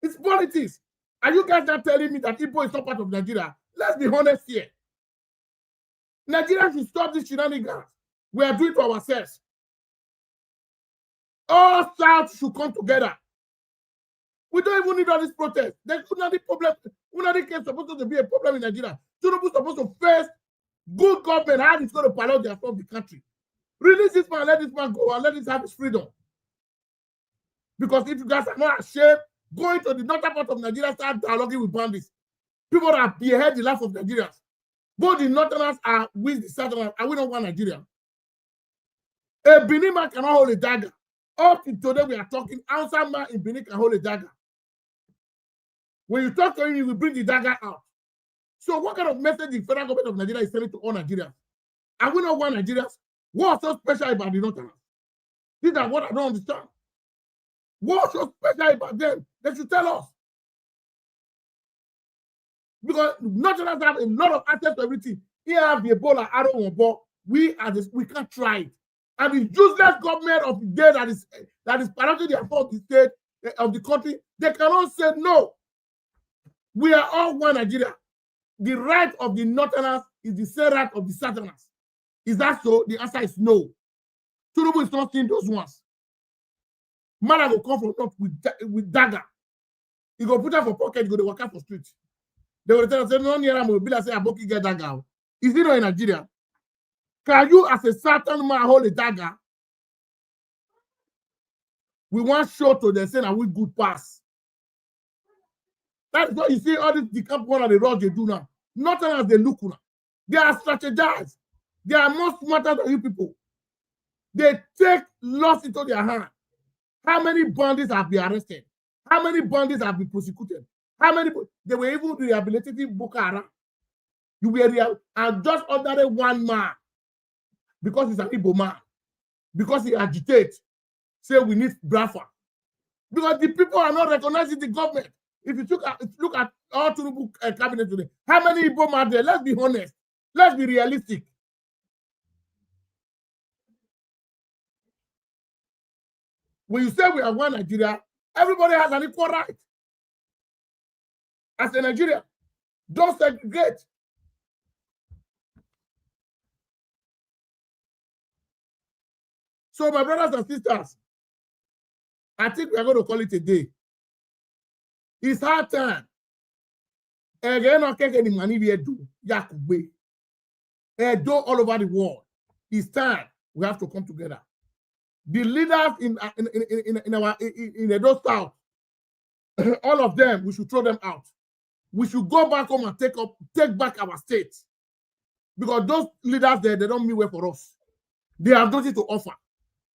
Speaker 1: It's politics. Are you guys not telling me that Igbo is not part of Nigeria? Let's be honest here. Nigeria should stop this shenanigans we are doing to ourselves. All South should come together. We don't even need all this protest. There's not the problem. Unadi case supposed to be a problem in Nigeria. Tinubu is supposed to face good government, how it's going to pilot their from the country. Release this man, let this man go, and let him have his freedom. Because if you guys are not ashamed, going to the northern part of Nigeria, start dialoguing with bandits. People that have beheaded the life of Nigerians. Both the northerners are with the southerners, and we don't want Nigeria. A Benin man cannot hold a dagger. Up to today, we are talking, outside man in Benin can hold a dagger. When you talk to him, he will bring the dagger out. So what kind of message the federal government of Nigeria is sending to all Nigerians? Are we not one Nigerians? What's so special about the northerners? These are what I don't understand. What's so special about them? They should tell us. Because northerners have a lot of access to everything. Here have the Ebola, arrow on board. We can't try it. And the useless government of the day that is piloting the affairs of the state of the country, they cannot say no. We are all one Nigeria. The right of the northerners is the same right of the southerners. Is that so? The answer is no. Tinubu is not seeing those ones. Man will come from top with dagger. He go put her for pocket, he go to work out for street. They will tell us, no, near him will be like, say, Aboki get dagger. Is it not in Nigeria? Can you, as a certain man, hold a dagger? We want show to them saying that we good pass. That's what you see all this the camp one of the road they do now. Nothing as they look now. They are strategized. They are more smarter than you people. They take laws into their hand. How many bandits have been arrested? How many bandits have been prosecuted? How many? They were even rehabilitating Boko Haram. You were real and just under one man because he's an Igbo man, because he agitates, say we need Brafa. Because the people are not recognizing the government. If you look at all Tinubu cabinet today, how many Igbo are there? Let's be honest. Let's be realistic. When you say we are one Nigeria, everybody has an equal right. As a Nigeria, don't segregate. So, my brothers and sisters, I think we are going to call it a day. It's hard time. Again, I can't get any money we do. Yakube. Do all over the world. It's time we have to come together. The leaders in Edo South, all of them, we should throw them out. We should go back home and take back our state. Because those leaders there, they don't mean well for us. They have nothing to offer.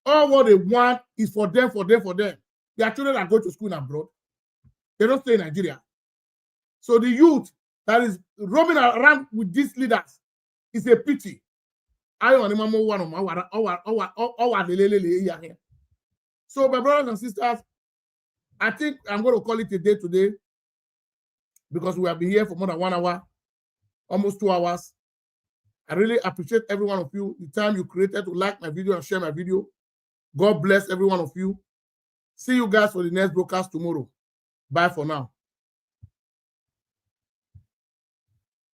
Speaker 1: All what they want is for them. Their children are going to school abroad. They don't stay in Nigeria. So the youth that is roaming around with these leaders is a pity. So, my brothers and sisters, I think I'm going to call it a day today because we have been here for more than 1 hour, almost 2 hours. I really appreciate every one of you, the time you created to like my video and share my video. God bless every one of you. See you guys for the next broadcast tomorrow. Bye for now.